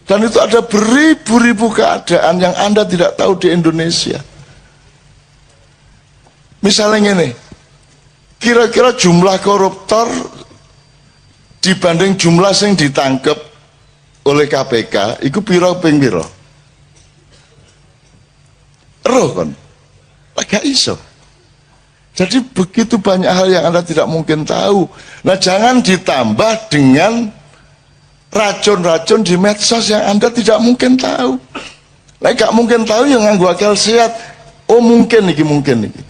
Dan itu ada beribu-ribu keadaan yang Anda tidak tahu di Indonesia. Misalnya ini, kira-kira jumlah koruptor dibanding jumlah yang ditangkap oleh KPK, itu piro ping piro? Roh kan? Gak iso. Jadi begitu banyak hal yang Anda tidak mungkin tahu. Nah, jangan ditambah dengan racun-racun di medsos yang Anda tidak mungkin tahu. Nah, gak mungkin tahu yang nganggo akal sehat. Oh mungkin iki mungkin iki.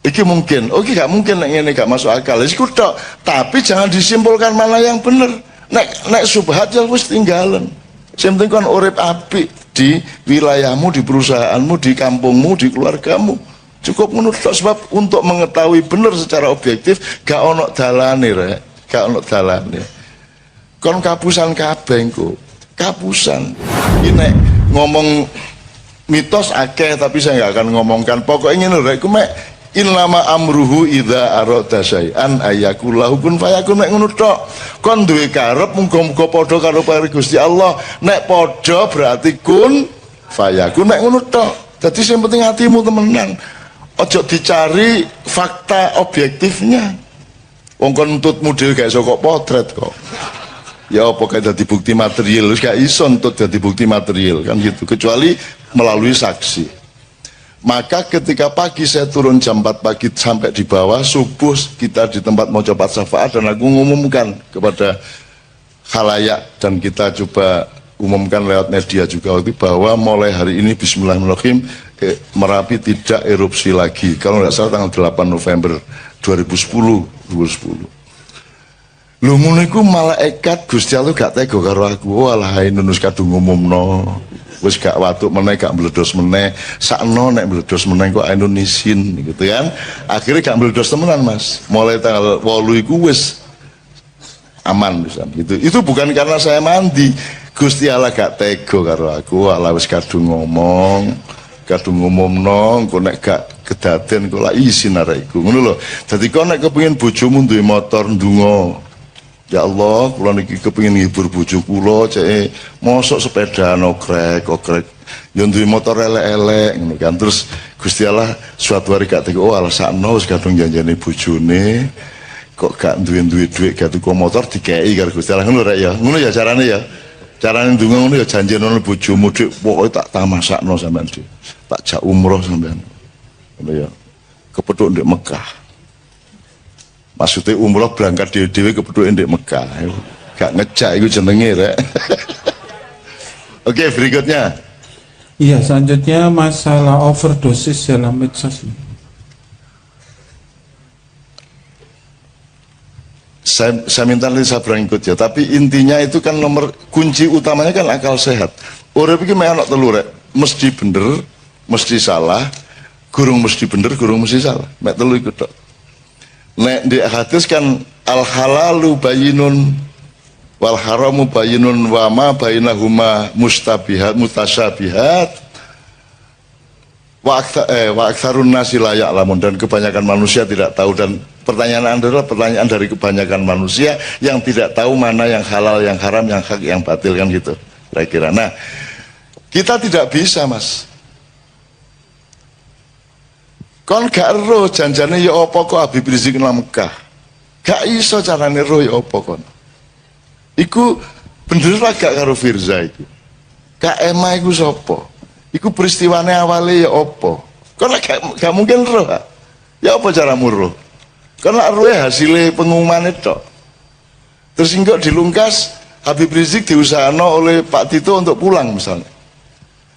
Iki mungkin. Oke, gak mungkin ini gak masuk akal. Iku tok. Tapi jangan disimpulkan mana yang benar. Nek subhat ya wis tinggalan. Sing penting kon urip apik di wilayahmu, di perusahaanmu, di kampungmu, di keluargamu. Cukup menurut sebab untuk mengetahui benar secara objektif gak ono dalane rek, gak ono dalane. Kon kapusan kabeh engko. Kapusan. Ini ngomong mitos akeh tapi saya nggak akan ngomongkan. Pokoknya ngene rek, iku mek innama amruhu idza arada syai'an ayakullahu kun fayakun. Nek ngono tok. Kon duwe karep muga-muga padha karo pari Gusti Allah. Nek padha berarti kun fayakun. Nek ngono tok. Dadi sing penting hatimu temenan. Ojo dicari fakta objektifnya. Wong kon nuntut model gak iso kok potret kok. Ya apa kayak dadi bukti material, gak iso nuntut dadi bukti material kan gitu, kecuali melalui saksi. Maka ketika pagi saya turun jam 4 pagi sampai di bawah, subuh kita di tempat mau coba syafaat dan aku ngumumkan kepada khalayak dan kita coba umumkan lewat media juga waktu bahwa mulai hari ini bismillahirrahmanirrahim Merapi tidak erupsi lagi. Kalau nggak salah tanggal 8 November 2010. Lu ngono iku malaikat Gusti Allah gak tega karo aku. Walah nunus kadung ngumumno. Wis gak watuk meneh, gak meledos meneh. Sakno nek meledos meneh kok Indonesian gitu kan. Akhirnya gak meledos temenan Mas. Mulai tanggal 8 iku wis aman bisa gitu. Itu bukan karena saya mandi. Gusti Allah gak tega karo aku. Walah wis kadung ngomongno, kok nek gak kedaden kok lak isin arek iku. Ngono lho. Dadi kok nek kepengin bojomu duwe motor ndonga. Ya Allah, kula niki kepengin ngibur bojo kula, cek mosok sepeda okrek. Ya duwe motor elek-elek ngono kan. Terus Gusti Allah suatu hari gak tega, oh alasakno wis kadung janjane bojone. Kok gak duwe duit gak tuku motor dikei karo Gusti Allah ngono rek ya. Ngono ya carane ya. Carane ndonga ngono ya janjene bojomu dik pokoke tak tamasakno sampean dik. Tak jak umroh sampean. Ngono ya. Kepethuk ndek Mekah. Maksudnya umroh berangkat dhewe-dhewe kepethuk ndek Mekah. Gak ngejak iku jenenge rek. Oke, berikutnya. Iya, selanjutnya masalah overdosis dalam medsos. Saya minta nanti saya berangkut ya, tapi intinya itu kan nomor kunci utamanya kan akal sehat. Urip iki mek ana telu rek, mesti bener, mesti salah, gurung mesti bener, gurung mesti salah. Mek telu iku tok. Nek di hadis kan al halalu bayyinun wal haramu bayyinun wa ma bainahuma mutasyabihat wa aktsarun nasi la ya'lamun, dan kebanyakan manusia tidak tahu. Dan pertanyaan Anda adalah pertanyaan dari kebanyakan manusia yang tidak tahu mana yang halal, yang haram, yang hak, yang batil kan gitu kira-kira. Nah, kita tidak bisa Mas. Kon gak roh janjane ya apa kok Habib Rizik nang Mekah. Gak iso carane roh ya apa kon. Iku bener lah gak karo Firza iku. KMA iku sapa? Iku peristiwane awale ya apa? Kon gak mungkin roh. Ya apa caramu roh? Karena rohnya hasilnya pengumuman itu. Terus enggak dilungkas Habib Rizik diusahakan oleh Pak Tito untuk pulang misalnya.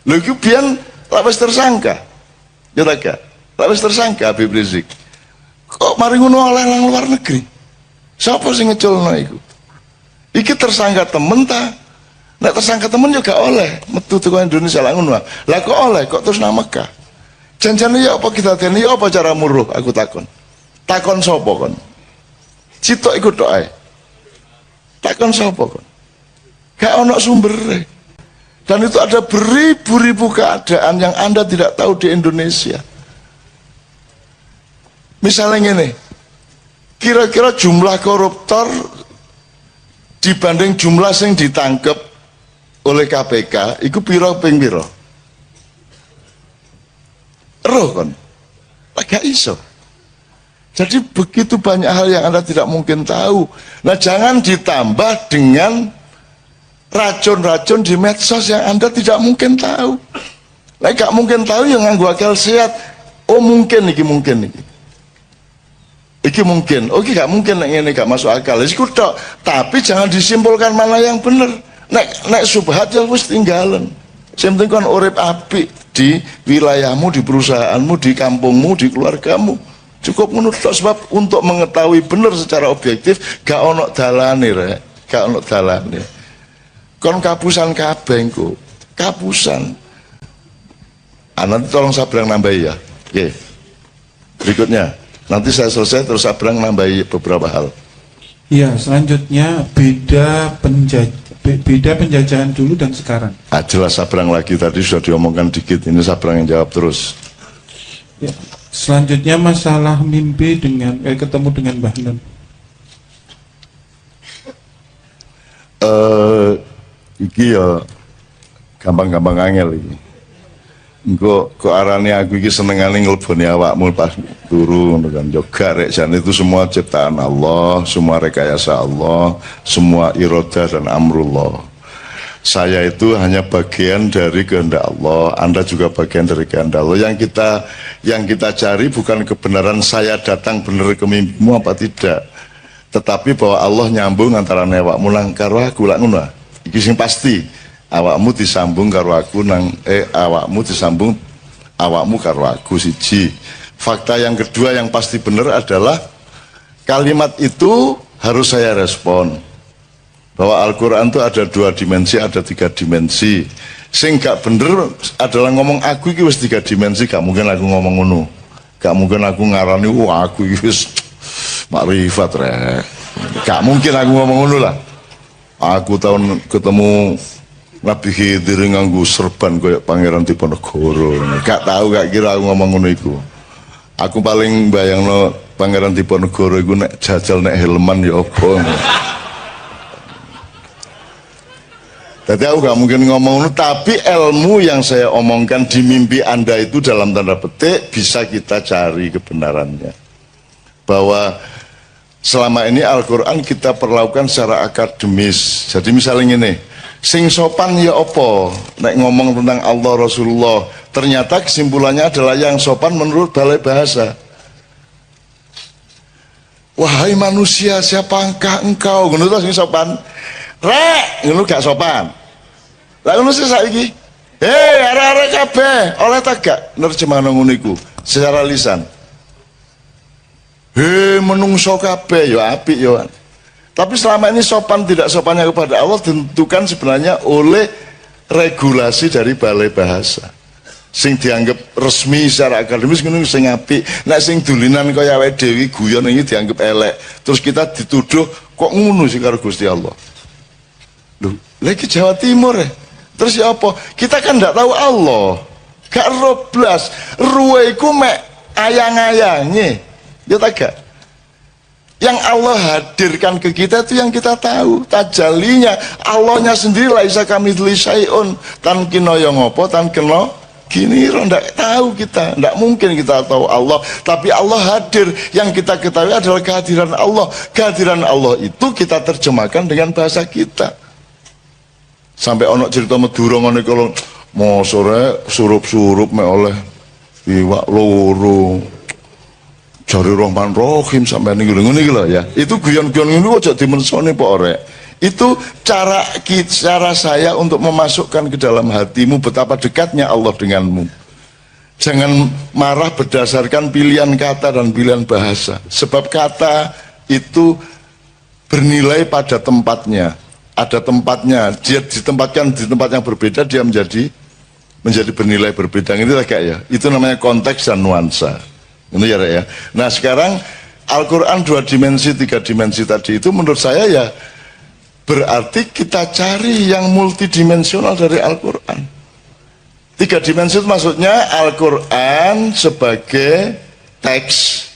Lho iku biyen lapis tersangka. Ya tak gak? Lapis tersangka Habib Rizik. Kok mari ngono oleh nang luar negeri? Siapa sing ngeculno iku? Iki tersangka temen ta? Nek tersangka temen juga oleh metu teko Indonesia lah ngono. Lah kok oleh kok terus nang Mekah? Janjane ya apa kita dene ya apa cara muruh aku takon. Takon sapa kon? Citok iku tok ae. Takon sapa kon? Gak ono sumbere. Dan itu ada beribu-ribu keadaan yang Anda tidak tahu di Indonesia. Misalnya gini, kira-kira jumlah koruptor dibanding jumlah yang ditangkap oleh KPK iku piro ping piro? Roh kon. Gak iso. Jadi begitu banyak hal yang Anda tidak mungkin tahu. Nah, jangan ditambah dengan racun-racun di medsos yang Anda tidak mungkin tahu. Nah, gak mungkin tahu yang nganggo akal sehat. Oh mungkin iki mungkin iki. Iki mungkin. Oke, gak mungkin ini gak masuk akal. Iku tok. Tapi jangan disimpulkan mana yang benar. Nek subhat ya wis tinggalan. Sing penting kon urip apik di wilayahmu, di perusahaanmu, di kampungmu, di keluargamu. Cukup menurut sebab untuk mengetahui benar secara objektif gak ono dalane rek, gak ono dalane. Kon kapusan kabeh engko. Kapusan. Nanti tolong Sabrang nambahi ya. Oke. Berikutnya, nanti saya selesai terus Sabrang nambahi beberapa hal. Ya, selanjutnya beda penjajahan dulu dan sekarang. Jelas Sabrang lagi tadi sudah diomongkan dikit, ini Sabrang yang jawab terus. Ya. Selanjutnya masalah mimpi dengan ketemu dengan Mbah Nun. Iki ya gampang-gampang angel iki. Engko kok arane aku iki senengane ngleboni awakmu pas turu ngono kan. Yo gak rek jan itu semua ciptaan Allah, semua rekayasa Allah, semua irodah dan amrullah. Saya itu hanya bagian dari kehendak Allah, Anda juga bagian dari kehendak Allah. Yang kita cari bukan kebenaran saya datang benar ke mimpimu apa tidak, tetapi bahwa Allah nyambung antara awakmu nang karo aku lak ngono. Iki sing pasti. Awakmu disambung karo aku awakmu disambung awakmu karo aku siji. Fakta yang kedua yang pasti benar adalah kalimat itu harus saya respon. Bahwa Al-Quran itu ada 2 dimensi, ada 3 dimensi. Sing gak bener adalah ngomong aku iki wis 3 dimensi, gak mungkin aku ngomong ngono. Gak mungkin aku ngarani aku iki wis makrifat rek. Gak mungkin aku ngomong ngono lah. Aku tahun ketemu Nabi Khidir nganggo serban kayak Pangeran Diponegoro. Gak tahu, gak kira aku ngomong ngono iku. Aku paling bayangno Pangeran Diponegoro iku nek jajal nek helman ya apa. Jadi aku gak mungkin ngomong ngono, tapi ilmu yang saya omongkan di mimpi Anda itu dalam tanda petik bisa kita cari kebenarannya. Bahwa selama ini Al-Quran kita perlakukan secara akademis. Jadi misalnya ini, sing sopan ya opo nek ngomong tentang Allah Rasulullah, ternyata kesimpulannya adalah yang sopan menurut balai bahasa. Wahai manusia, siapakah engkau? Ngono sing sopan. Rek, ngono gak sopan. Lah ngono sih saiki. Arek-arek kabeh oleh tagak nerjemahan ngono iku secara lisan. Menungso kabeh ya apik ya. Tapi selama ini sopan tidak sopannya kepada Allah ditentukan sebenarnya oleh regulasi dari balai bahasa. Sing dianggap resmi secara akademis ngono sing apik. Nek sing dulinan kaya awake dhewe guyon iki dianggap elek. Terus kita dituduh kok ngono sih karo Gusti Allah. Loh, lagi Jawa Timur ya. Terus ya apa? Kita kan tidak tahu Allah. Gak roblas. Ruweku mek ayang-ayangnya. Ya tak gak? Yang Allah hadirkan ke kita itu yang kita tahu. Tajalinya Allahnya sendiri laisa kamitslihi syai'un. Tan kena yang apa, tan kena gini ndak tahu kita. Ndak mungkin kita tahu Allah. Tapi Allah hadir. Yang kita ketahui adalah kehadiran Allah. Kehadiran Allah itu kita terjemahkan dengan bahasa kita. Sampai ono cerita Madura ngene kalau mau sore surup-surup mek oleh iwak loro. Jari Rahman Rahim sampai ning ngene iki lho ya. Itu guyon-guyon ngono aja dimensone Pak Orek. Itu cara saya untuk memasukkan ke dalam hatimu betapa dekatnya Allah denganmu. Jangan marah berdasarkan pilihan kata dan pilihan bahasa. Sebab kata itu bernilai pada tempatnya. Ada tempatnya, dia ditempatkan di tempat yang berbeda, dia menjadi bernilai berbeda. Ini lah kayak ya. Itu namanya konteks dan nuansa. Ini ya, ya. Nah sekarang Al-Quran 2 dimensi, 3 dimensi tadi itu menurut saya ya berarti kita cari yang multidimensional dari Al-Quran. 3 dimensi itu maksudnya Al-Quran sebagai teks,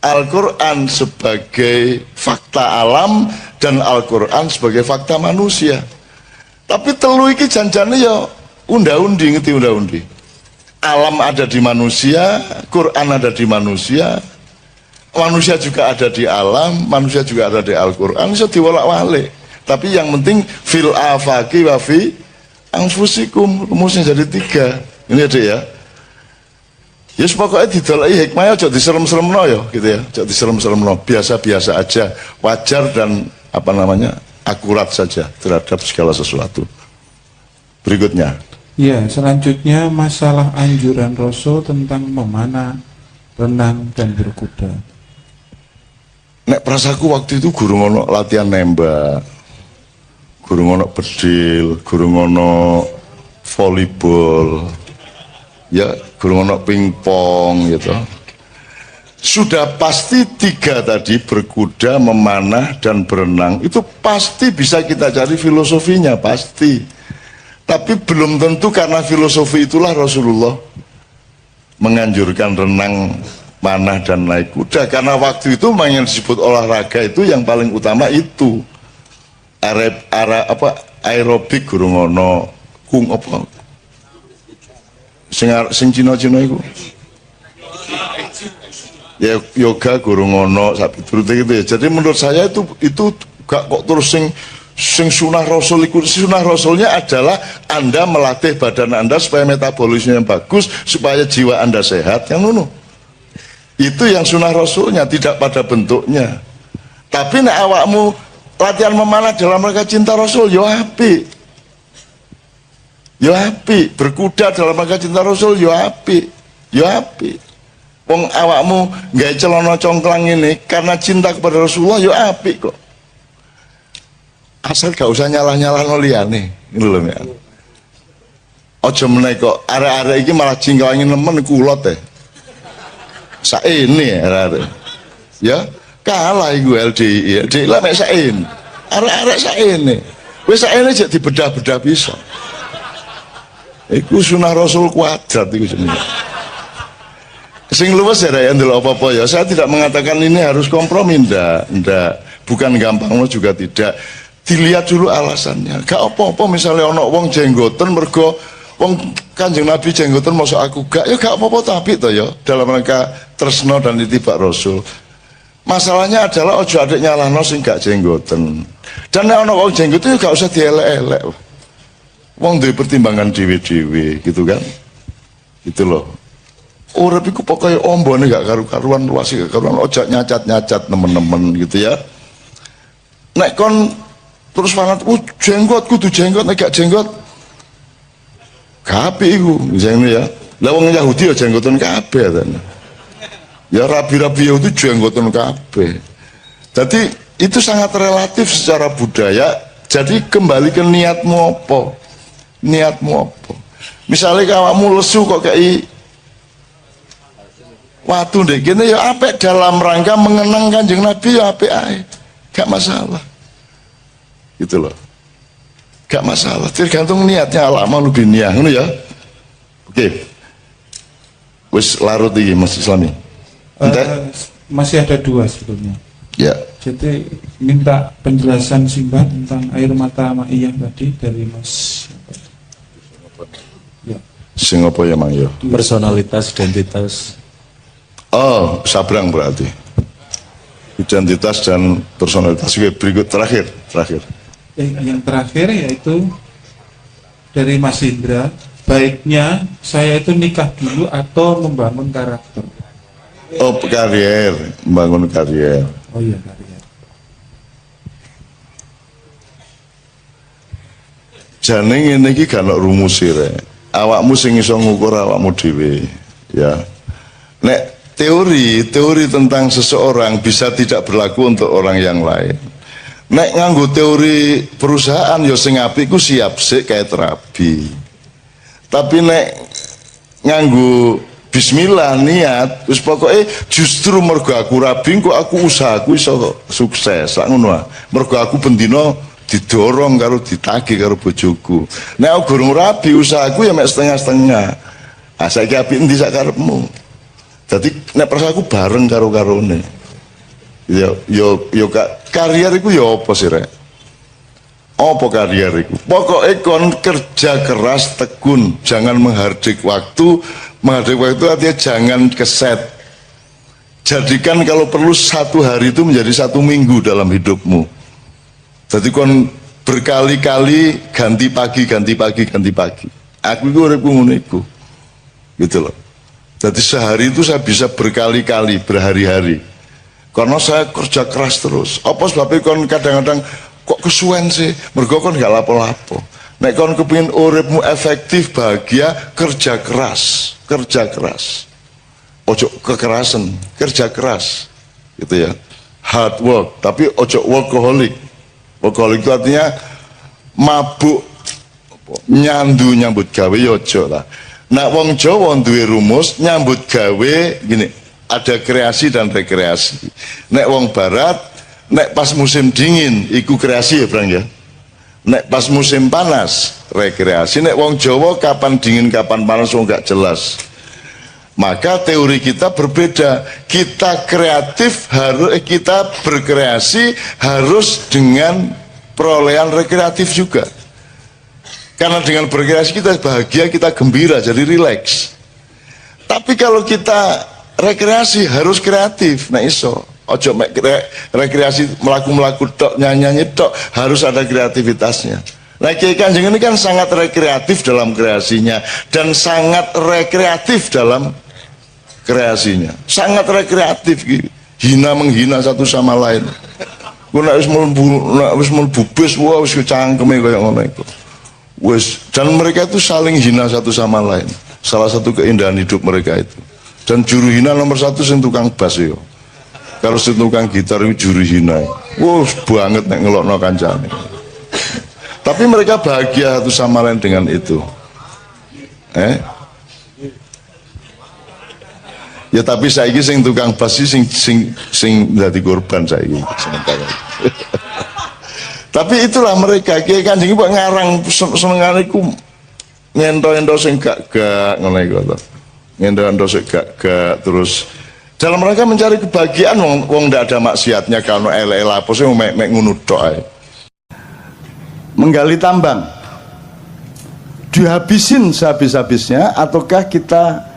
Al-Quran sebagai fakta alam, dan Al-Quran sebagai fakta manusia. Tapi telu iki janjane ya unda-undi, ngerti unda-undi. Alam ada di manusia, Quran ada di manusia, manusia juga ada di alam, manusia juga ada di Al-Quran, bisa diwolak-walik. Tapi yang penting fil afaqi wa fi anfusikum, rumusnya jadi 3. Ini ada ya. Ya pokoknya didolai hikmahnya aja diserem-seremno ya gitu ya. Aja diserem-seremno, biasa-biasa aja, wajar dan apa namanya? Akurat saja terhadap segala sesuatu. Berikutnya. Ya, selanjutnya masalah anjuran Rasul tentang memanah, renang dan berkuda. Nek prasaku waktu itu guru ngono latihan nembak, guru ngono bedil, guru ngono volleyball, ya guru ngono pingpong gitu. Sudah pasti 3 tadi, berkuda, memanah, dan berenang, itu pasti bisa kita cari filosofinya, pasti. Tapi belum tentu karena filosofi itulah Rasulullah menganjurkan renang, manah, dan naik kuda. Karena waktu itu yang disebut olahraga itu yang paling utama itu. Aerobik guru ngono, kung apa? Sing Cina-Cina itu. Ya yoga guru ngono sapi turut gitu ya. Jadi menurut saya itu gak kok terus sing sunah Rasul. Sunah Rasulnya adalah Anda melatih badan Anda supaya metabolisme yang bagus, supaya jiwa Anda sehat, yang ngono. Itu yang sunah Rasulnya, tidak pada bentuknya. Tapi nek awakmu latihan memanah dalam rangka cinta Rasul, yo apik. Yo apik, berkuda dalam rangka cinta Rasul, yo apik. Yo apik. Wong awakmu gawe celana congklang ini karena cinta kepada Rasulullah, yo apik kok. Asal gak usah nyalah-nyalah no liyane, ngono lho ya. Aja meneh kok arek-arek iki malah jingklangi nemen kulot teh. Saene arek-arek. Ya, kalah iku LDI. LDI lah mek saene. Arek-arek saene. Wis saene jek dibedah-bedah bisa. Iku sunah Rasul kuadrat iku jenenge. Sing luwes ya ndelok apa-apa ya. Saya tidak mengatakan ini harus kompromi, ndak. Bukan gampang juga tidak. Dilihat dulu alasannya. Gak apa-apa misalnya ono wong jenggoten mergo wong Kanjeng Nabi jenggoten mosok aku gak, ya gak apa-apa tapi to ya dalam rangka tresno dan itibak Rasul. Masalahnya adalah ojo adek nyalahno sing gak jenggoten. Dan nek ono wong jenggoten ya gak usah dielek-elek. Wong duwe pertimbangan dhewe-dhewe gitu kan. Gitu loh. Urip iku pokoke ombone gak karu-karuan, luas gak karuan, ojo nyacat-nyacat nemen-nemen gitu ya. Nek kon terus fanat, jenggot kudu jenggot, nek gak jenggot kabeh iku jengene ya. Lah wong Yahudi ya jenggoten kabeh ten. Ya rabi-rabi itu jenggoten kabeh. Jadi itu sangat relatif secara budaya. Jadi kembali ke niatmu apa? Niatmu apa? Misalnya awakmu lesu kok kayak waktu deh gini ya apik dalam rangka mengenang Kanjeng Nabi ya apik ae. Gak masalah. Gitu loh. Gak masalah, tergantung niatnya. Al-amal binniyah, ngono ya. Oke. Wis larut iki Mas Islami. Masih ada 2 sebetulnya. Ya. Jadi minta penjelasan singkat tentang air mata ma'iyah tadi dari Mas. Ya. Sing apa ya Mang ya? Personalitas, identitas. Oh, sabrang berarti. Identitas dan personalitas. Oke, berikut terakhir. Yang terakhir yaitu dari Mas Indra, baiknya saya itu nikah dulu atau membangun karakter? Oh, karier, membangun karier. Oh iya, karier. Jane ngene iki gak ono rumus rek. Awakmu sing iso ngukur awakmu dhewe, ya. Nek teori tentang seseorang bisa tidak berlaku untuk orang yang lain. Nek nganggo teori perusahaan ya sing apik ku siap sik kayak terapi. Tapi nek nganggo bismillah niat wis pokoke justru mergo aku rabi kok aku usahaku iso sukses sak ngono ah. Mergo aku bendina didorong karo ditagih karo bojoku. Nek aku gurung rabi usahaku ya mek setengah-setengah. Ah saiki apik endi sak karepmu. Jadi nek prasaku bareng karo karone. Yo karier iku yo apa sih rek? Apa karierku? Pokoknya kon kerja keras tekun, jangan menghardik waktu. Menghardik waktu artinya jangan keset. Jadikan kalau perlu 1 hari itu menjadi 1 minggu dalam hidupmu. Jadi kon berkali-kali ganti pagi. Aku itu uripku ngono iku. Gitu loh. Jadi sehari itu saya bisa berkali-kali, berhari-hari. Karena saya kerja keras terus. Apa sebabnya kon kadang-kadang kok kesuwen sih? Mergo kon gak lapo-lapo. Nek kon kepengin uripmu efektif, bahagia, kerja keras. Ojo kekerasan, kerja keras. Gitu ya. Hard work, tapi ojo workaholic. Workaholic itu artinya mabuk nyambut gawe ya ojo lah. Nah wong Jawa duwe rumus nyambut gawe gini, ada kreasi dan rekreasi. Nek wong barat, nek pas musim dingin iku kreasi ya Bang ya. Nek pas musim panas rekreasi. Nek wong Jawa kapan dingin kapan panas wong gak jelas. Maka teori kita berbeda. Kita kreatif harus kita berkreasi harus dengan perolehan rekreatif juga. Karena dengan berkreasi kita bahagia, kita gembira, jadi rileks. Tapi kalau kita rekreasi harus kreatif. Nah iso, ojo rekreasi melaku tok, nyanyi tok, harus ada kreativitasnya. Nah Kiai Kanjeng ini kan sangat rekreatif dalam kreasinya dan sangat rekreatif dalam kreasinya. Sangat rekreatif gitu. Hina menghina satu sama lain. Ku nek wis mlebu bis wah wis cangkeme kaya ngono iku. Wis, dan mereka itu saling hina satu sama lain. Salah satu keindahan hidup mereka itu. Dan juru hina nomor 1 sing tukang bass yo. Kalau sing tukang gitar itu juru hina. Wah, banget nek ngelokno kancane. Tapi mereka bahagia satu sama lain dengan itu. Ya tapi saiki sing tukang bass sing dadi korban saiki sementara. Tapi itulah mereka. Kiai Kanjeng kok ngarang senengane iku ngento-ento sing gak ngono iku to. Ngento-ento sing gak terus dalam mereka mencari kebahagiaan wong ndak ada maksiatnya kalau elek apa sih mek ngono tok ae. Menggali tambang dihabisin sehabis-habisnya ataukah kita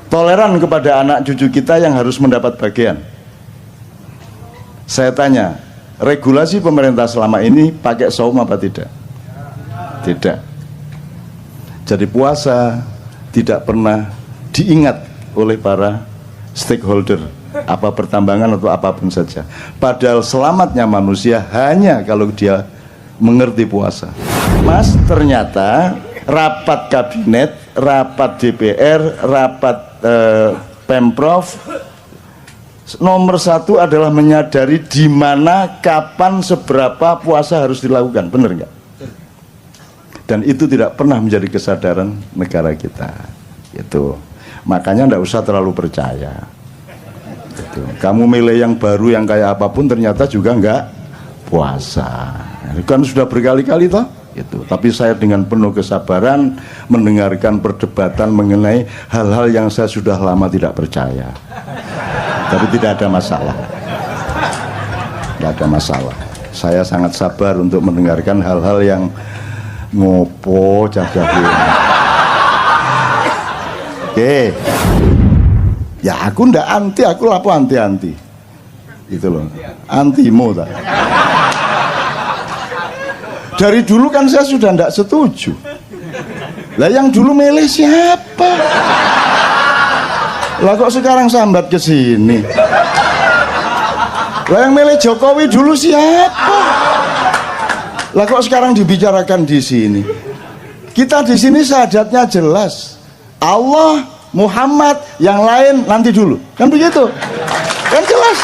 toleran kepada anak cucu kita yang harus mendapat bagian? Saya tanya, regulasi pemerintah selama ini pakai saum apa tidak? Tidak. Jadi puasa tidak pernah diingat oleh para stakeholder, apa pertambangan atau apapun saja. Padahal selamatnya manusia hanya kalau dia mengerti puasa. Mas, ternyata rapat kabinet, rapat DPR, rapat Pemprov nomor 1 adalah menyadari di mana, kapan, seberapa puasa harus dilakukan, benar nggak? Dan itu tidak pernah menjadi kesadaran negara kita. Itu makanya nggak usah terlalu percaya. Gitu. Kamu milih yang baru yang kayak apapun ternyata juga nggak puasa. Kan sudah berkali-kali toh. Gitu. Tapi saya dengan penuh kesabaran mendengarkan perdebatan mengenai hal-hal yang saya sudah lama tidak percaya. Tapi tidak ada masalah. Tidak ada masalah. Saya sangat sabar untuk mendengarkan hal-hal yang ngopo jaga-jaga. Oke. Ya aku ndak anti, aku lapo anti-anti. Gitu loh. Antimu tak. Dari dulu kan saya sudah ndak setuju. Lah yang dulu milih siapa? Lah kok sekarang sambat ke sini? Lah yang milih Jokowi dulu siapa? Lah kok sekarang dibicarakan di sini? Kita di sini syahadatnya jelas. Allah, Muhammad, yang lain nanti dulu. Kan begitu? Kan jelas.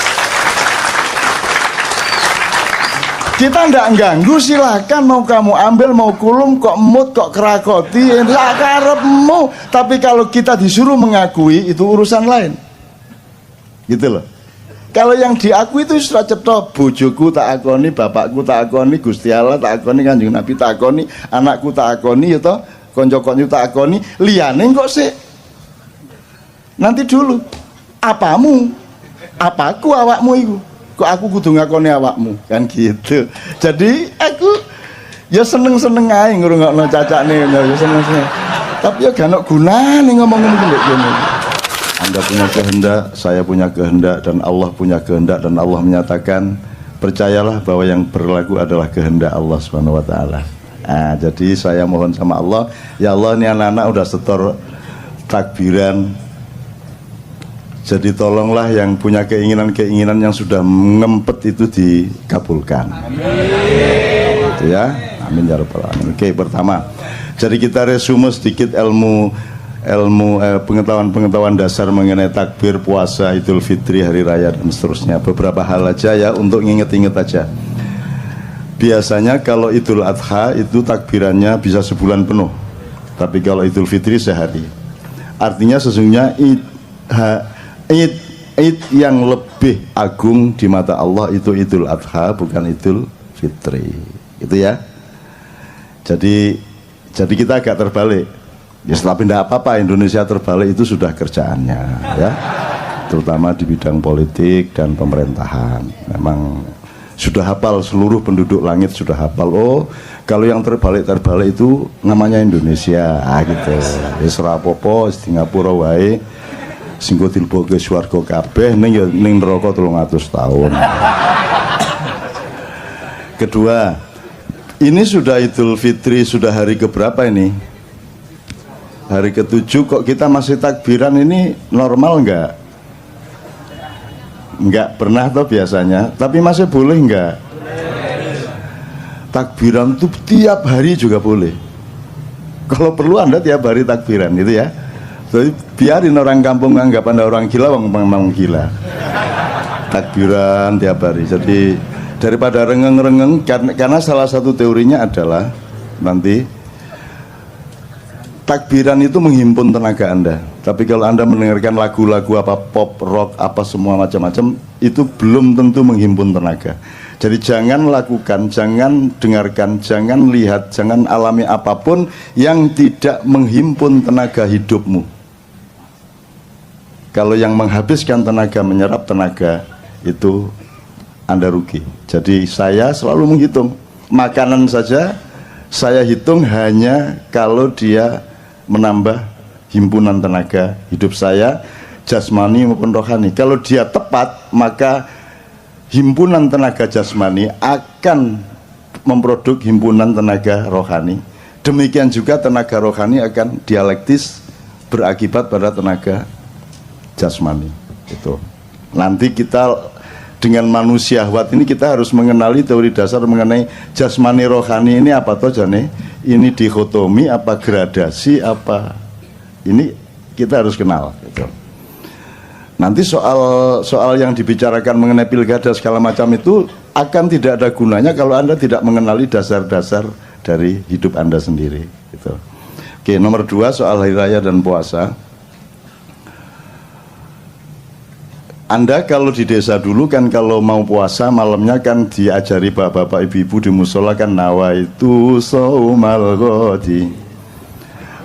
Kita ndak ganggu, silakan mau kamu ambil, mau kulum, kok mut, kok kerakoti, ndak karepmu. Tapi kalau kita disuruh mengakui itu urusan lain. Gitu loh. Kalau yang diakui itu sudah cetok, bojoku tak akoni, bapakku tak akoni, Gusti Allah tak akoni, Kanjeng Nabi tak akoni, anakku tak akoni, ya toh, konco-konco tak akoni, liyane kok sih. Nanti dulu, apamu, apaku awakmu itu. Kok aku kudu ngakoni awakmu, kan gitu. Jadi aku Ya seneng-seneng ae ngrungokno cacakne ya seneng-seneng. Tapi ya gak ono gunane ngomong ngene ngene. Anda punya kehendak, saya punya kehendak, dan Allah punya kehendak, dan Allah menyatakan percayalah bahwa yang berlaku adalah kehendak Allah Subhanahu wa taala. Nah, jadi saya mohon sama Allah, ya Allah ini anak-anak udah setor takbiran. Jadi tolonglah yang punya keinginan-keinginan yang sudah ngempet itu dikabulkan. Amin. Gitu ya. Amin ya rabbal alamin. Oke, pertama. Jadi kita resume sedikit pengetahuan dasar mengenai takbir, puasa, Idul Fitri, hari raya dan seterusnya. Beberapa hal aja ya untuk nginget-inget aja. Biasanya kalau Idul Adha itu takbirannya bisa sebulan penuh. Tapi kalau Idul Fitri sehari. Artinya sesungguhnya Id yang lebih agung di mata Allah itu Idul Adha, bukan Idul Fitri. Itu ya. Jadi kita agak terbalik. Ya tapi tidak apa-apa, Indonesia terbalik itu sudah kerjaannya ya. Terutama di bidang politik dan pemerintahan. Memang sudah hafal, seluruh penduduk langit sudah hafal. Oh, kalau yang terbalik itu namanya Indonesia. Gitu. Wis ora apa-apa, Singapura wae. Sing go dilebokke swarga kabeh ning neraka 300 tahun. Kedua, ini sudah Idul Fitri, sudah hari keberapa ini? Hari ke-7 kok kita masih takbiran, ini normal enggak? Enggak pernah toh biasanya, tapi masih boleh enggak? Takbiran tuh tiap hari juga boleh. Kalau perlu Anda tiap hari takbiran gitu ya. Jadi biarin orang kampung anggap Anda orang gila, memang gila. Takbiran tiap hari. Jadi daripada rengeng-rengeng, karena salah satu teorinya adalah nanti takbiran itu menghimpun tenaga Anda. Tapi kalau Anda mendengarkan lagu-lagu apa pop, rock, apa semua macam-macam, itu belum tentu menghimpun tenaga. Jadi jangan lakukan, jangan dengarkan, jangan lihat, jangan alami apapun yang tidak menghimpun tenaga hidupmu. Kalau yang menghabiskan tenaga, menyerap tenaga, itu Anda rugi. Jadi saya selalu menghitung. Makanan saja saya hitung hanya kalau dia menambah himpunan tenaga hidup saya, jasmani maupun rohani. Kalau dia tepat, maka himpunan tenaga jasmani akan memproduk himpunan tenaga rohani. Demikian juga tenaga rohani akan dialektis berakibat pada tenaga jasmani. Itu. Nanti kita dengan manusia syahwat ini kita harus mengenali teori dasar mengenai jasmani rohani ini apa toh jane? Ini dikotomi apa gradasi apa? Ini kita harus kenal gitu. Nanti soal yang dibicarakan mengenai pilkada segala macam itu akan tidak ada gunanya kalau Anda tidak mengenali dasar-dasar dari hidup Anda sendiri gitu. Oke, nomor 2 soal hari raya dan puasa. Anda kalau di desa dulu kan kalau mau puasa malamnya kan diajari bapak-bapak ibu-ibu di musola kan nawaitu saumal ghadi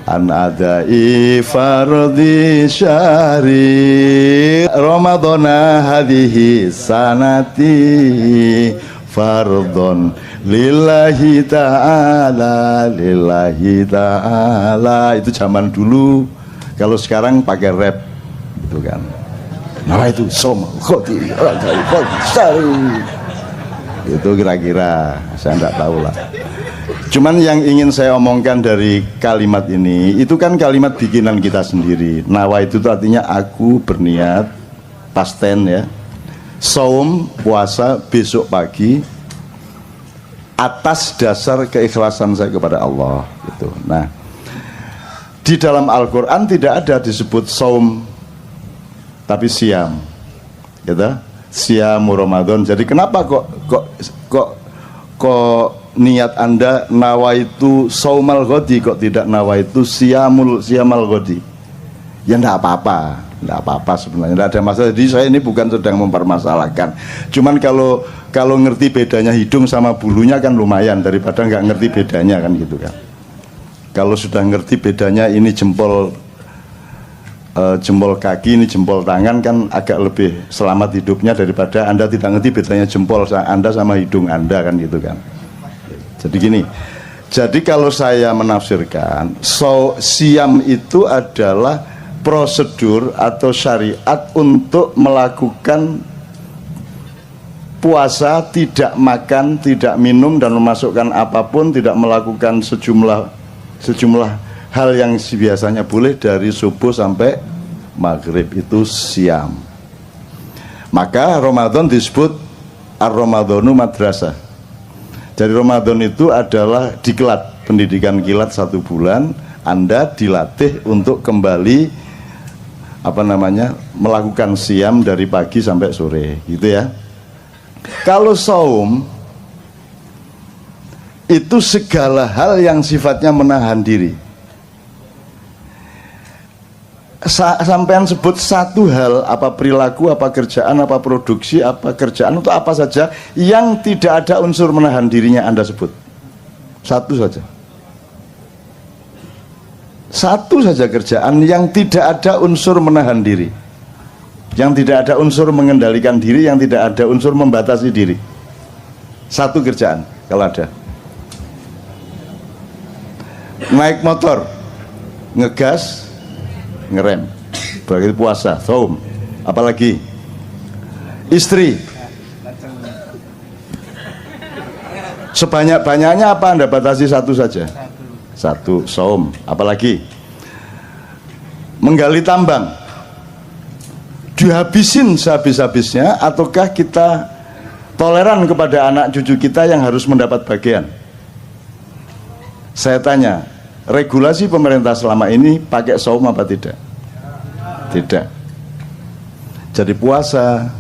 an adai fardhi syahri ramadhana hadhihi sanati fardhon lillahi ta'ala itu zaman dulu. Kalau sekarang pakai rap gitu kan. Nah itu khoti itu kira-kira saya tidak tahu lah. Cuman yang ingin saya omongkan dari kalimat ini itu kan kalimat bikinan kita sendiri. Nawa itu artinya aku berniat, pasten ya, saum puasa besok pagi atas dasar keikhlasan saya kepada Allah gitu. Nah di dalam Al-Quran tidak ada disebut saum tapi siam, gitu, siam Ramadan. Jadi kenapa kok niat Anda nawaitu saumal ghadi kok tidak nawaitu siamal ghadi? Ya enggak apa-apa sebenarnya, enggak ada masalah. Jadi saya ini bukan sedang mempermasalahkan. Cuman kalau ngerti bedanya hidung sama bulunya kan lumayan daripada nggak ngerti bedanya kan gitu kan. Kalau sudah ngerti bedanya ini jempol kaki, ini jempol tangan kan agak lebih selamat hidupnya daripada Anda tidak ngerti bedanya jempol Anda sama hidung Anda kan gitu kan. Jadi gini, jadi kalau saya menafsirkan, siam itu adalah prosedur atau syariat untuk melakukan puasa, tidak makan, tidak minum dan memasukkan apapun, tidak melakukan sejumlah hal yang biasanya boleh dari subuh sampai maghrib, itu siam. Maka Ramadan disebut ar-Ramadhanu madrasah. Jadi Ramadan itu adalah diklat, pendidikan kilat 1 bulan. Anda dilatih untuk kembali melakukan siam dari pagi sampai sore, gitu ya. Kalau saum itu segala hal yang sifatnya menahan diri. Sampean sebut satu hal, apa perilaku, apa kerjaan, apa produksi, apa kerjaan, atau apa saja yang tidak ada unsur menahan dirinya, Anda sebut satu saja. Satu saja kerjaan yang tidak ada unsur menahan diri, yang tidak ada unsur mengendalikan diri, yang tidak ada unsur membatasi diri. Satu kerjaan kalau ada. Naik motor, ngegas, ngerem, berarti puasa, saum. Apalagi istri, sebanyak-banyaknya apa Anda batasi satu saja? Satu, saum. Apalagi menggali tambang, dihabisin sehabis-habisnya, ataukah kita toleran kepada anak cucu kita yang harus mendapat bagian? Saya tanya, regulasi pemerintah selama ini pakai saum apa tidak? Tidak. Jadi puasa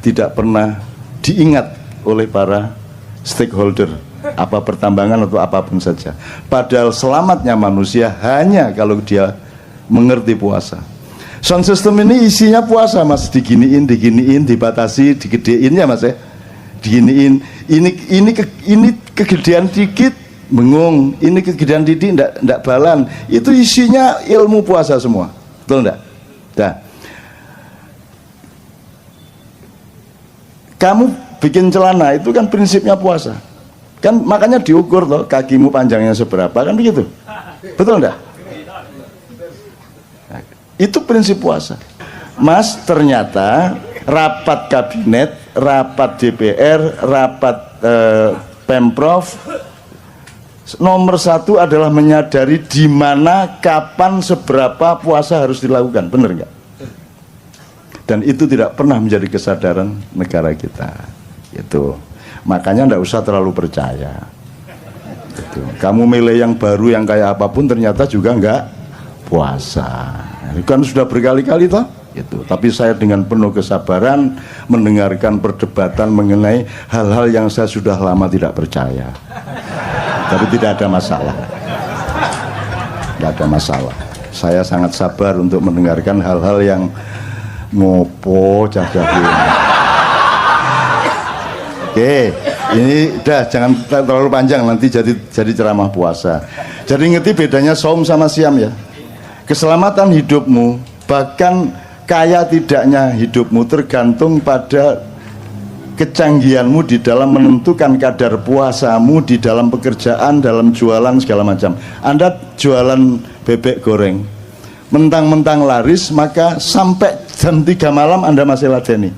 tidak pernah diingat oleh para stakeholder, apa pertambangan atau apapun saja. Padahal selamatnya manusia hanya kalau dia mengerti puasa. Sound system ini isinya puasa, Mas. Diginiin, dibatasi, digedein ya, Mas ya. Diginiin, ini kegedean dikit bengung, ini kegedean titik ndak balan. Itu isinya ilmu puasa semua, betul ndak? Nah, kamu bikin celana itu kan prinsipnya puasa, kan makanya diukur loh, kakimu panjangnya seberapa, kan begitu, betul ndak? Nah, itu prinsip puasa. Mas, ternyata rapat kabinet, rapat DPR, rapat Pemprov, nomor satu adalah menyadari di mana, kapan, seberapa puasa harus dilakukan, benar nggak? Dan itu tidak pernah menjadi kesadaran negara kita. Itu makanya nggak usah terlalu percaya. Itu. Kamu milih yang baru yang kayak apapun ternyata juga nggak puasa. Itu kan sudah berkali-kali toh. Itu. Tapi saya dengan penuh kesabaran mendengarkan perdebatan mengenai hal-hal yang saya sudah lama tidak percaya. Tapi tidak ada masalah. Tidak ada masalah. Saya sangat sabar untuk mendengarkan hal-hal yang ngopo cah-cah. Oke, ini udah jangan terlalu panjang, nanti jadi ceramah puasa. Jadi ngerti bedanya saum sama siam ya. Keselamatan hidupmu, bahkan kaya tidaknya hidupmu tergantung pada kecanggihanmu di dalam menentukan kadar puasamu di dalam pekerjaan, dalam jualan segala macam. Anda jualan bebek goreng, mentang-mentang laris, maka sampai jam 3 malam Anda masih ladeni.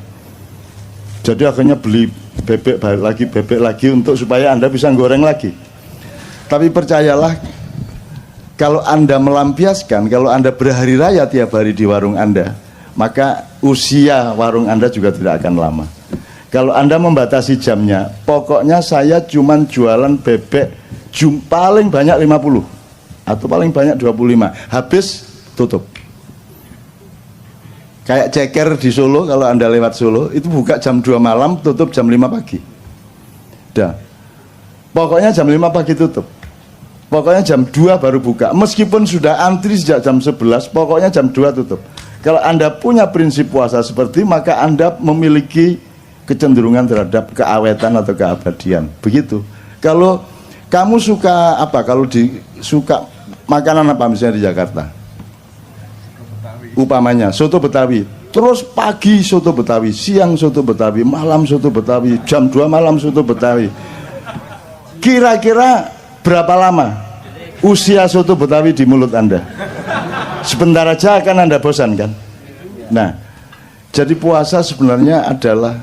Jadi akhirnya beli bebek lagi untuk supaya Anda bisa goreng lagi. Tapi percayalah, kalau Anda melampiaskan, kalau Anda berhari raya tiap hari di warung Anda, maka usia warung Anda juga tidak akan lama. Kalau Anda membatasi jamnya, pokoknya saya cuman jualan bebek paling banyak 50 atau paling banyak 25, habis tutup. Kayak ceker di Solo, kalau Anda lewat Solo itu buka jam 2 malam, tutup jam 5 pagi. Dah. Pokoknya jam 5 pagi tutup. Pokoknya jam 2 baru buka. Meskipun sudah antri sejak jam 11, pokoknya jam 2 tutup. Kalau Anda punya prinsip puasa seperti, maka Anda memiliki kecenderungan terhadap keawetan atau keabadian. Begitu. Kalau kamu suka apa? Kalau suka makanan apa misalnya di Jakarta? Upamanya soto Betawi. Terus pagi soto Betawi, siang soto Betawi, malam soto Betawi, jam 2 malam soto Betawi. Kira-kira berapa lama usia soto Betawi di mulut Anda? Sebentar aja akan Anda bosan kan? Nah, jadi puasa sebenarnya adalah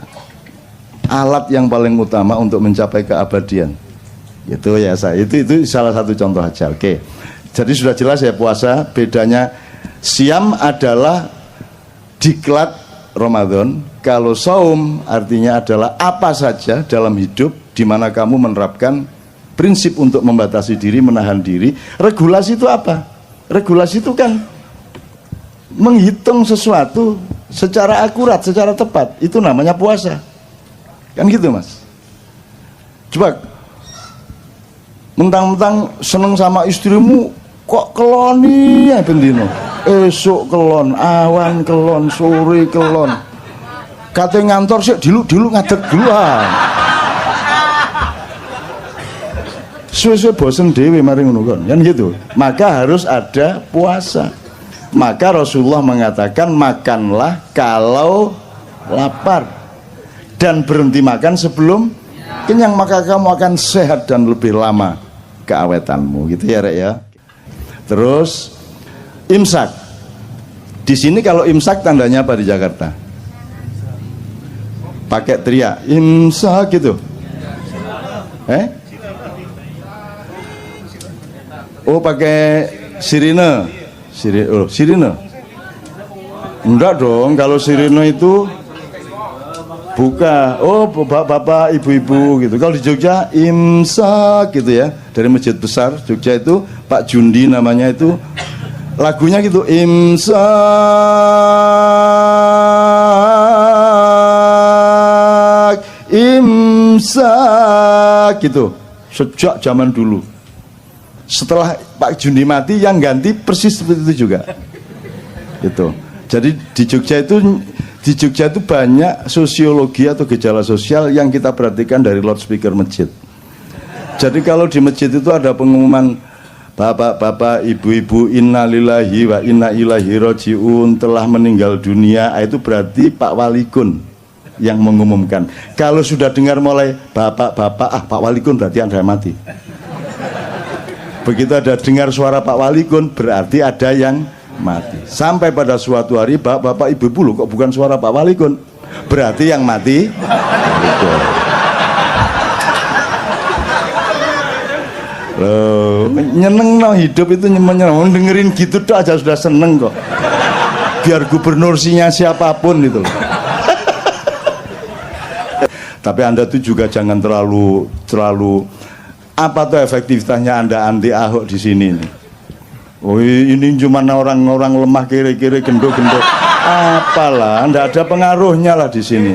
alat yang paling utama untuk mencapai keabadian. Itu ya saya. Itu salah satu contoh aja. Oke. Jadi sudah jelas ya puasa bedanya. Siam adalah diklat Ramadan. Kalau saum artinya adalah apa saja dalam hidup di mana kamu menerapkan prinsip untuk membatasi diri, menahan diri. Regulasi itu apa? Regulasi itu kan menghitung sesuatu secara akurat, secara tepat. Itu namanya puasa. Kan gitu Mas. Coba mentang-mentang seneng sama istrimu kok keloni ya bendino. Esok kelon, awan kelon, sore kelon. Kate ngantor sih dilu ngadeg duluan. Suwe-suwe bosen dewe mari ngono kan gitu. Maka harus ada puasa. Maka Rasulullah mengatakan makanlah kalau lapar dan berhenti makan sebelum kenyang, maka kamu akan sehat dan lebih lama keawetanmu, gitu ya Rek ya. Terus imsak. Di sini kalau imsak tandanya apa di Jakarta? Pakai teriak imsak gitu. Oh pakai sirine. Sirine. Enggak dong, kalau sirine itu buka, oh bapak ibu-ibu gitu. Kalau di Jogja imsak gitu ya, dari masjid besar Jogja itu Pak Jundi namanya itu, lagunya gitu imsak gitu sejak zaman dulu. Setelah Pak Jundi mati yang ganti persis seperti itu juga gitu. Jadi di Jogja itu banyak sosiologi atau gejala sosial yang kita perhatikan dari loudspeaker masjid. Jadi kalau di masjid itu ada pengumuman bapak-bapak, ibu-ibu, innalillahi wa inna ilaihi rajiun telah meninggal dunia, itu berarti Pak Walikun yang mengumumkan. Kalau sudah dengar mulai bapak-bapak, Pak Walikun berarti Anda mati. Begitu ada dengar suara Pak Walikun berarti ada yang mati. Sampai pada suatu hari bapak ibu-ibu loh, kok bukan suara Pak Walikun, berarti yang mati loh. Nyeneng no, hidup itu nyeneng. Dengerin gitu tuh aja sudah seneng kok. Biar gubernursinya siapapun gitu loh. Tapi Anda tuh juga jangan terlalu apa tuh efektivitasnya Anda anti Ahok di sini nih. Oh ini cuma orang-orang lemah kiri-kiri gendut-gendut. Apalah, ndak ada pengaruhnya lah di sini.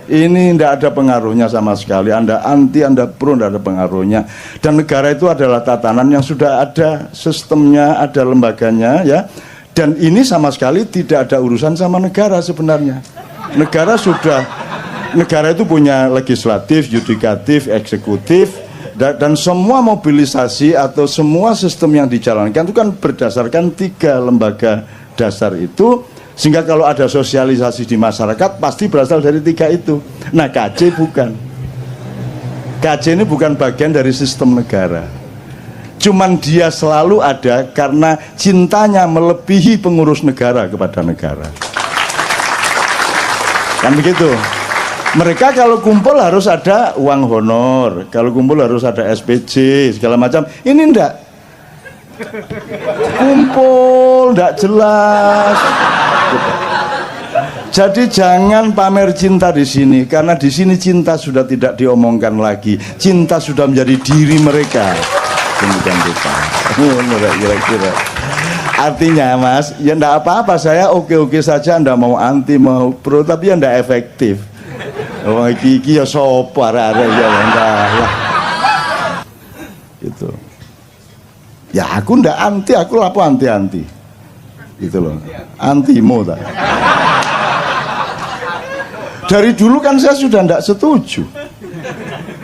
Ini ndak ada pengaruhnya sama sekali. Anda anti, Anda pro, ndak ada pengaruhnya. Dan negara itu adalah tatanan yang sudah ada sistemnya, ada lembaganya ya. Dan ini sama sekali tidak ada urusan sama negara sebenarnya. Negara itu punya legislatif, yudikatif, eksekutif. Dan semua mobilisasi atau semua sistem yang dijalankan itu kan berdasarkan 3 lembaga dasar itu, sehingga kalau ada sosialisasi di masyarakat pasti berasal dari 3 itu. Nah KJ bukan. KJ ini bukan bagian dari sistem negara. Cuman dia selalu ada karena cintanya melebihi pengurus negara kepada negara. Kan begitu. Mereka kalau kumpul harus ada uang honor, kalau kumpul harus ada SPJ segala macam. Ini enggak. Kumpul enggak jelas. Jadi jangan pamer cinta di sini, karena di sini cinta sudah tidak diomongkan lagi. Cinta sudah menjadi diri mereka. Demikian kita. Kira-kira. Artinya Mas, ya enggak apa-apa, saya oke-oke saja. Anda mau anti mau pro, tapi ya enggak efektif. Oh iki ya sopo arek-arek ya enggak lah. Gitu. Ya aku ndak anti, aku lapo anti-anti. Gitu loh. Antimo ta. Dari dulu kan saya sudah ndak setuju.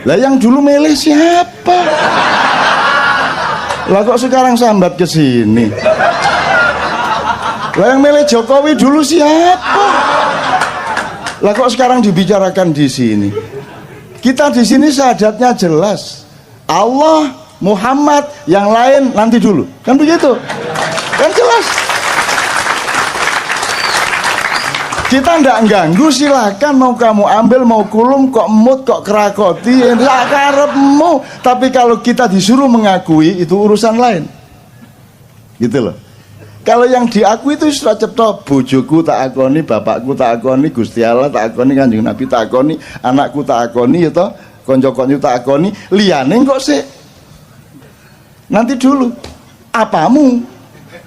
Lah yang dulu milih siapa? Lah kok sekarang sambat ke sini? Lah yang milih Jokowi dulu siapa? Lah kok sekarang dibicarakan di sini? Kita di sini syahadatnya jelas. Allah, Muhammad, yang lain nanti dulu. Kan begitu? Kan jelas. Kita ndak ganggu, silakan mau kamu ambil, mau kulum, kok emut, kok kerakoti, ya karepmu. Tapi kalau kita disuruh mengakui, itu urusan lain. Gitu loh. Kalau yang diakui itu sudah cetok, bojoku tak akoni, bapakku tak akoni, Gusti Allah tak akoni, Kanjeng Nabi tak akoni, anakku tak akoni, ya toh, konco-konco tak akoni, liyane kok sih. Nanti dulu. Apamu?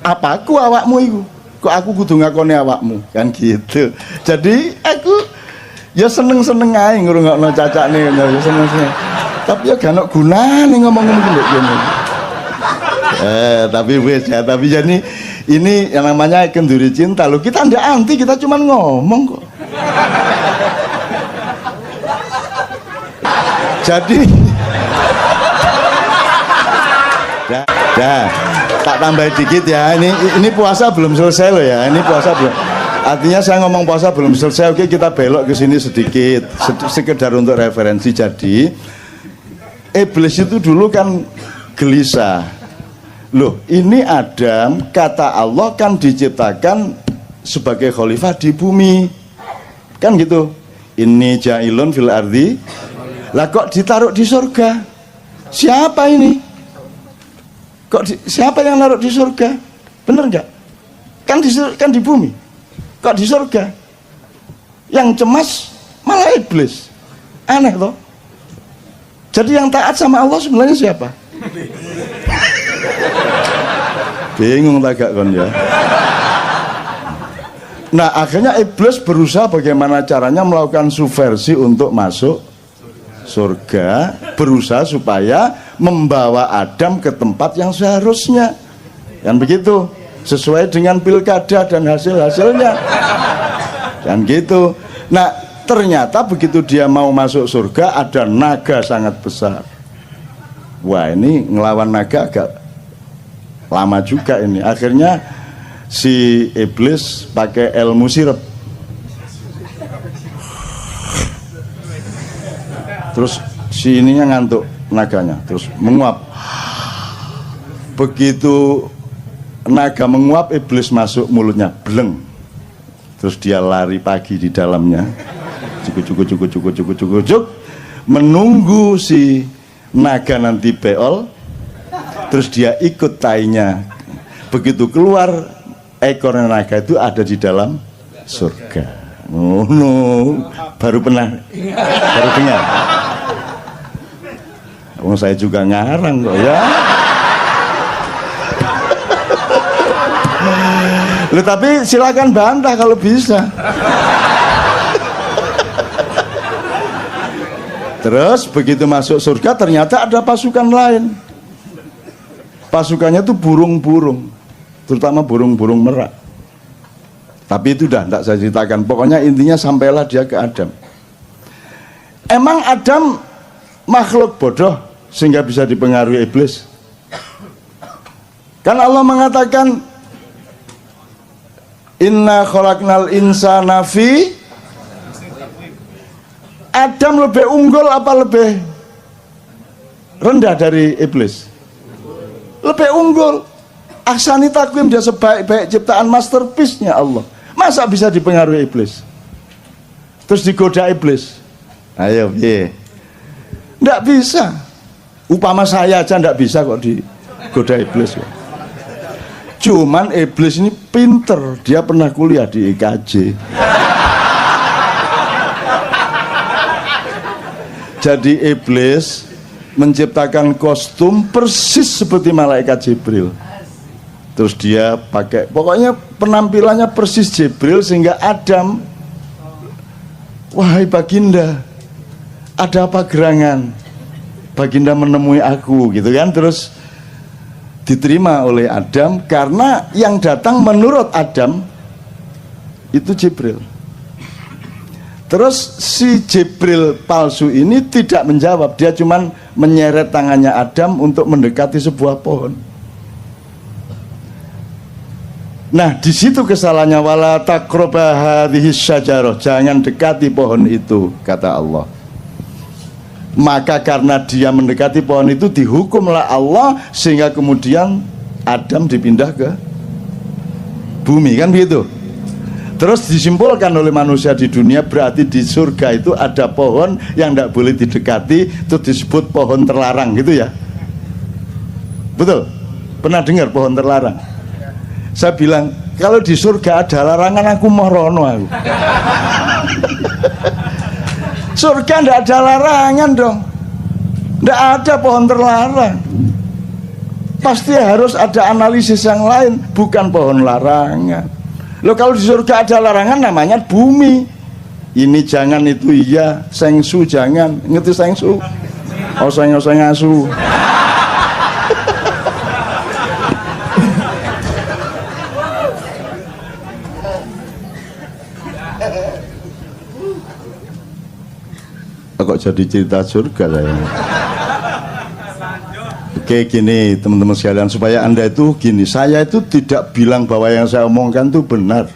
Apaku awakmu itu? Kok aku kudu ngakoni awakmu, kan gitu. Jadi aku ya seneng-seneng ae ngrungokno cacakne, ya seneng-seneng. Tapi ya gak ono gunane ngomong-ngomong ngene. Tapi wes ya, tapi jadi ini yang namanya kenduri cinta loh. Kita ndak anti, kita cuma ngomong kok. Jadi ya, tak tambah dikit ya. Ini puasa belum selesai loh ya. Ini puasa belum. Artinya saya ngomong puasa belum selesai. Oke, kita belok ke sini sedikit, sekedar untuk referensi. Jadi iblis itu dulu kan gelisah. Loh, ini Adam, kata Allah kan diciptakan sebagai khalifah di bumi. Kan gitu. Ini ja'ilun fil ardi. Lah kok ditaruh di surga? Siapa ini? Siapa yang naruh di surga? Bener nggak? Kan di bumi. Kok di surga? Yang cemas malah iblis. Aneh loh. Jadi yang taat sama Allah sebenarnya siapa? Bingung tak gak kon ya. Nah akhirnya iblis berusaha bagaimana caranya melakukan subversi untuk masuk surga, berusaha supaya membawa Adam ke tempat yang seharusnya, kan begitu, sesuai dengan pilkada dan hasil-hasilnya, kan gitu. Nah ternyata begitu dia mau masuk surga ada naga sangat besar. Wah ini ngelawan naga agak lama juga ini. Akhirnya si iblis pakai ilmu sirep. Terus si ininya ngantuk naganya, terus menguap. Begitu naga menguap, iblis masuk mulutnya, bleng. Terus dia lari pagi di dalamnya, cukup, menunggu si naga nanti beol. Terus dia ikut tainya. Begitu keluar, ekor naga itu ada di dalam surga. Oh no, baru dengar. Oh, saya juga ngarang kok ya. Loh, tapi silakan bantah kalau bisa. Terus begitu masuk surga ternyata ada pasukan lain. Pasukannya itu burung-burung, terutama burung-burung merak. Tapi itu dah tidak saya ceritakan. Pokoknya intinya sampailah dia ke Adam. Emang Adam makhluk bodoh sehingga bisa dipengaruhi iblis? Kan Allah mengatakan inna khalaqnal insana fi. Adam lebih unggul apa lebih rendah dari iblis? Lebih unggul. Ahsani takwim, dia sebaik-baik ciptaan, masterpiece-nya Allah. Masa bisa dipengaruhi iblis? Terus digoda iblis? Ayo, ye. Nggak bisa. Upama saya aja nggak bisa kok digoda iblis. Cuman iblis ini pinter, dia pernah kuliah di IKJ. Jadi iblis menciptakan kostum persis seperti malaikat Jibril. Terus dia pakai, pokoknya penampilannya persis Jibril sehingga Adam, wahai Baginda, ada apa gerangan? Baginda menemui aku, gitu kan? Terus diterima oleh Adam karena yang datang menurut Adam itu Jibril. Terus si Jibril palsu ini tidak menjawab, dia cuman menyeret tangannya Adam untuk mendekati sebuah pohon. Nah, di situ kesalahannya, wala taqraba hadhihi syajarah, jangan dekati pohon itu, kata Allah. Maka karena dia mendekati pohon itu dihukumlah Allah sehingga kemudian Adam dipindah ke bumi, kan begitu. Terus disimpulkan oleh manusia di dunia, berarti di surga itu ada pohon yang tidak boleh didekati, itu disebut pohon terlarang gitu ya. Betul? Pernah dengar pohon terlarang? Saya bilang, kalau di surga ada larangan aku mau rono aku. Surga tidak ada larangan dong, tidak ada pohon terlarang. Pasti harus ada analisis yang lain, bukan pohon larangan. Loh, kalau di surga ada larangan namanya bumi. Ini jangan, itu iya, sengsu jangan. Ngerti sengsu? Oseng-oseng asu. Kok jadi cerita surga saya. Oke, gini teman-teman sekalian, supaya Anda itu gini, saya itu tidak bilang bahwa yang saya omongkan itu benar.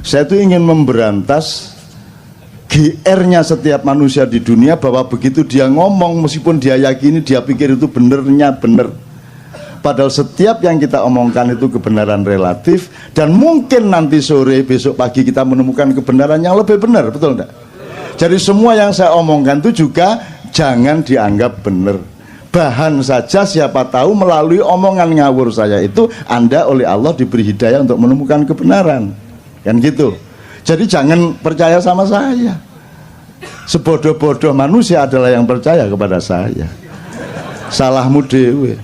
Saya itu ingin memberantas GR-nya setiap manusia di dunia, bahwa begitu dia ngomong, meskipun dia yakini, dia pikir itu benernya bener. Padahal setiap yang kita omongkan itu kebenaran relatif, dan mungkin nanti sore, besok pagi kita menemukan kebenaran yang lebih benar, betul enggak? Jadi semua yang saya omongkan itu juga jangan dianggap benar. Bahan saja, siapa tahu melalui omongan ngawur saya itu Anda oleh Allah diberi hidayah untuk menemukan kebenaran. Kan gitu. Jadi jangan percaya sama saya. Sebodoh-bodoh manusia adalah yang percaya kepada saya. Salahmu dewe.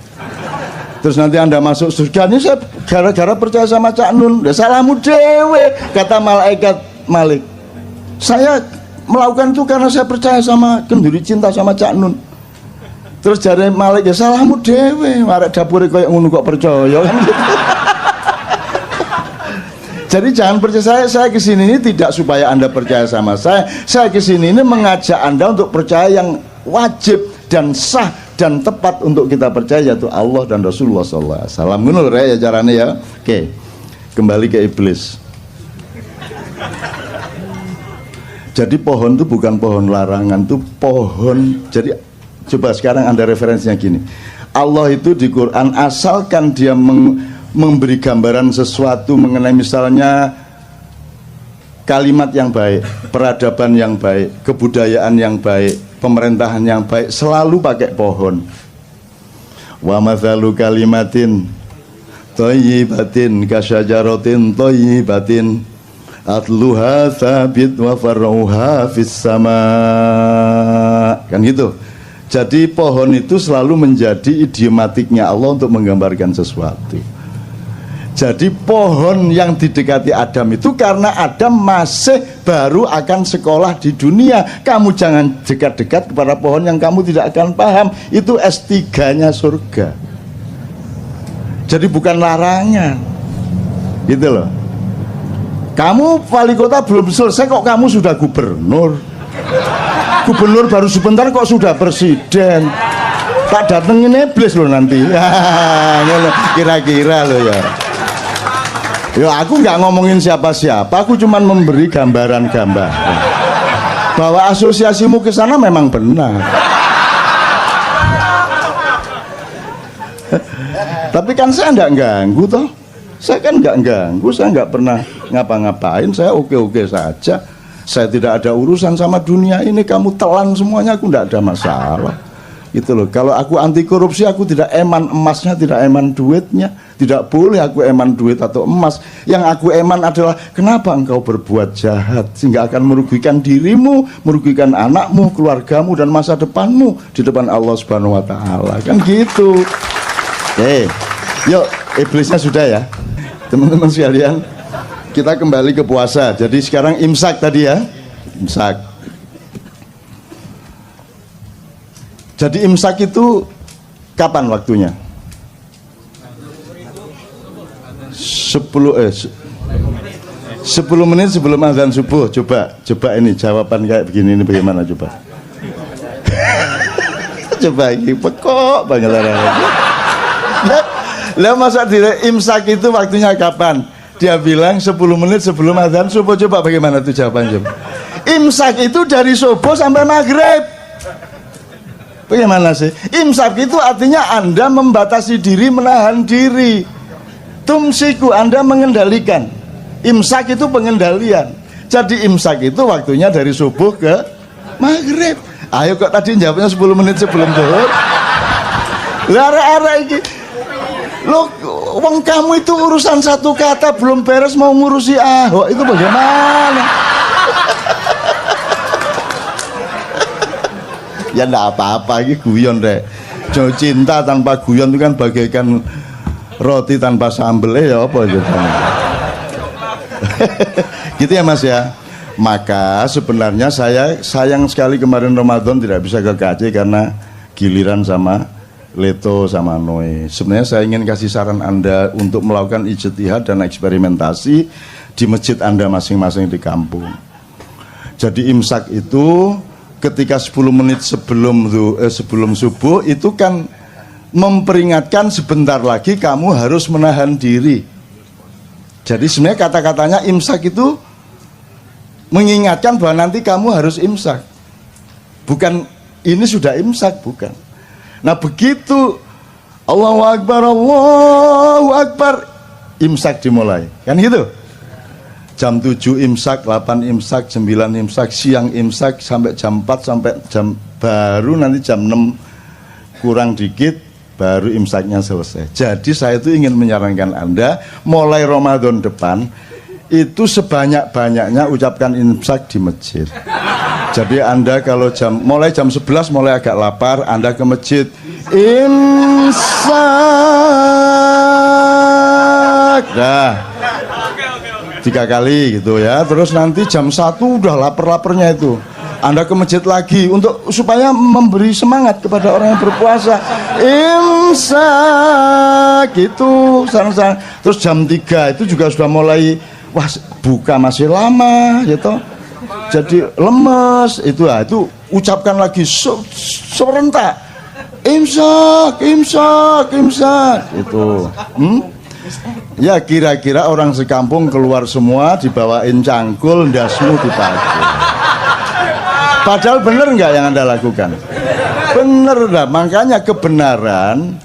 Terus nanti Anda masuk surga, ini saya gara-gara percaya sama Cak Nun. Salahmu dewe, kata malaikat Malik. Saya melakukan itu karena saya percaya sama kenduri cinta sama Cak Nun. Terus jare Malik, ya salahmu dewe, arek dapure koyo ngono kok percaya. Jadi jangan percaya saya kesini ini tidak supaya Anda percaya sama saya. Saya kesini ini mengajak Anda untuk percaya yang wajib dan sah dan tepat untuk kita percaya, yaitu Allah dan Rasulullah SAW. Ngono lho ya carane ya. Oke. Kembali ke iblis. Jadi pohon itu bukan pohon larangan, itu pohon. Jadi coba sekarang Anda referensinya gini. Allah itu di Quran, asalkan dia memberi gambaran sesuatu mengenai misalnya kalimat yang baik, peradaban yang baik, kebudayaan yang baik, pemerintahan yang baik, selalu pakai pohon. Wa mathalu kalimatin thayyibatin kasyajaratin thayyibatin atluha thabit wa far'uha fis sama, kan gitu. Jadi pohon itu selalu menjadi idiomatiknya Allah untuk menggambarkan sesuatu. Jadi pohon yang didekati Adam itu karena Adam masih baru akan sekolah di dunia. Kamu jangan dekat-dekat kepada pohon yang kamu tidak akan paham. Itu S3-nya surga. Jadi bukan larangan, gitu loh. Kamu wali kota belum selesai kok kamu sudah gubernur. Gubernur baru sebentar kok sudah presiden. Tak datengin iblis loh nanti. Kira-kira loh ya. Ya aku nggak ngomongin siapa-siapa, aku cuma memberi gambaran-gambar bahwa asosiasimu ke sana memang benar. Tapi kan saya nggak ganggu toh. Saya kan nggak ganggu, saya nggak pernah ngapa-ngapain, saya oke-oke saja. Saya tidak ada urusan sama dunia ini, kamu telan semuanya, aku nggak ada masalah. Gitu loh. Kalau aku anti korupsi, aku tidak eman emasnya, tidak eman duitnya. Tidak boleh aku eman duit atau emas. Yang aku eman adalah kenapa engkau berbuat jahat sehingga akan merugikan dirimu, merugikan anakmu, keluargamu, dan masa depanmu di depan Allah Subhanahu wa Ta'ala. Kan gitu. Oke, yuk iblisnya sudah ya. Teman-teman sekalian, kita kembali ke puasa. Jadi sekarang imsak tadi ya, imsak. Jadi imsak itu kapan waktunya? 10 menit sebelum azan subuh. Coba ini jawaban kayak begini ini bagaimana coba? Coba ini pekok banget lah masa dire imsak itu waktunya kapan? Dia bilang 10 menit sebelum azan subuh. Coba bagaimana tuh jawaban coba? Imsak itu dari subuh sampai maghrib. Bagaimana sih? Imsak itu artinya Anda membatasi diri, menahan diri. Tumsiku, Anda mengendalikan. Imsak itu pengendalian. Jadi imsak itu waktunya dari subuh ke maghrib. Ayo kok tadi jawabnya 10 menit sebelum zuhur. Lara-ara iki. Loh, wong kamu itu urusan satu kata belum beres mau ngurusi Ahok, itu bagaimana? Ya enggak apa-apa, ini guyon deh. Jauh cinta tanpa guyon itu kan bagaikan roti tanpa sambel ya apa gitu. Gitu ya Mas ya. Maka sebenarnya saya sayang sekali kemarin Ramadan tidak bisa ke KC karena giliran sama Leto sama Noe. Sebenarnya saya ingin kasih saran Anda untuk melakukan ijtihad dan eksperimentasi di masjid Anda masing-masing di kampung. Jadi imsak itu ketika 10 menit sebelum subuh itu kan memperingatkan sebentar lagi kamu harus menahan diri. Jadi sebenarnya kata-katanya imsak itu mengingatkan bahwa nanti kamu harus imsak. Bukan ini sudah imsak, bukan. Nah begitu Allahu Akbar, imsak dimulai. Kan gitu. Jam 7 imsak, 8 imsak, 9 imsak, siang imsak sampai jam 4 sampai baru nanti jam 6 kurang dikit baru imsaknya selesai. Jadi saya itu ingin menyarankan Anda mulai Ramadan depan itu sebanyak-banyaknya ucapkan imsak di masjid. Jadi Anda kalau mulai jam 11 mulai agak lapar, Anda ke masjid imsak. Dah. 3 kali gitu ya. Terus nanti jam 1 udah lapar-laparnya itu. Anda ke masjid lagi untuk supaya memberi semangat kepada orang yang berpuasa. Imsak itu saran-saran. Terus jam 3 itu juga sudah mulai wah buka masih lama gitu. Jadi lemes itu ucapkan lagi serentak imsak itu. Ya kira-kira orang sekampung keluar semua dibawain cangkul ndasmu dipakai. Padahal bener nggak yang Anda lakukan? Bener dah. Makanya kebenaran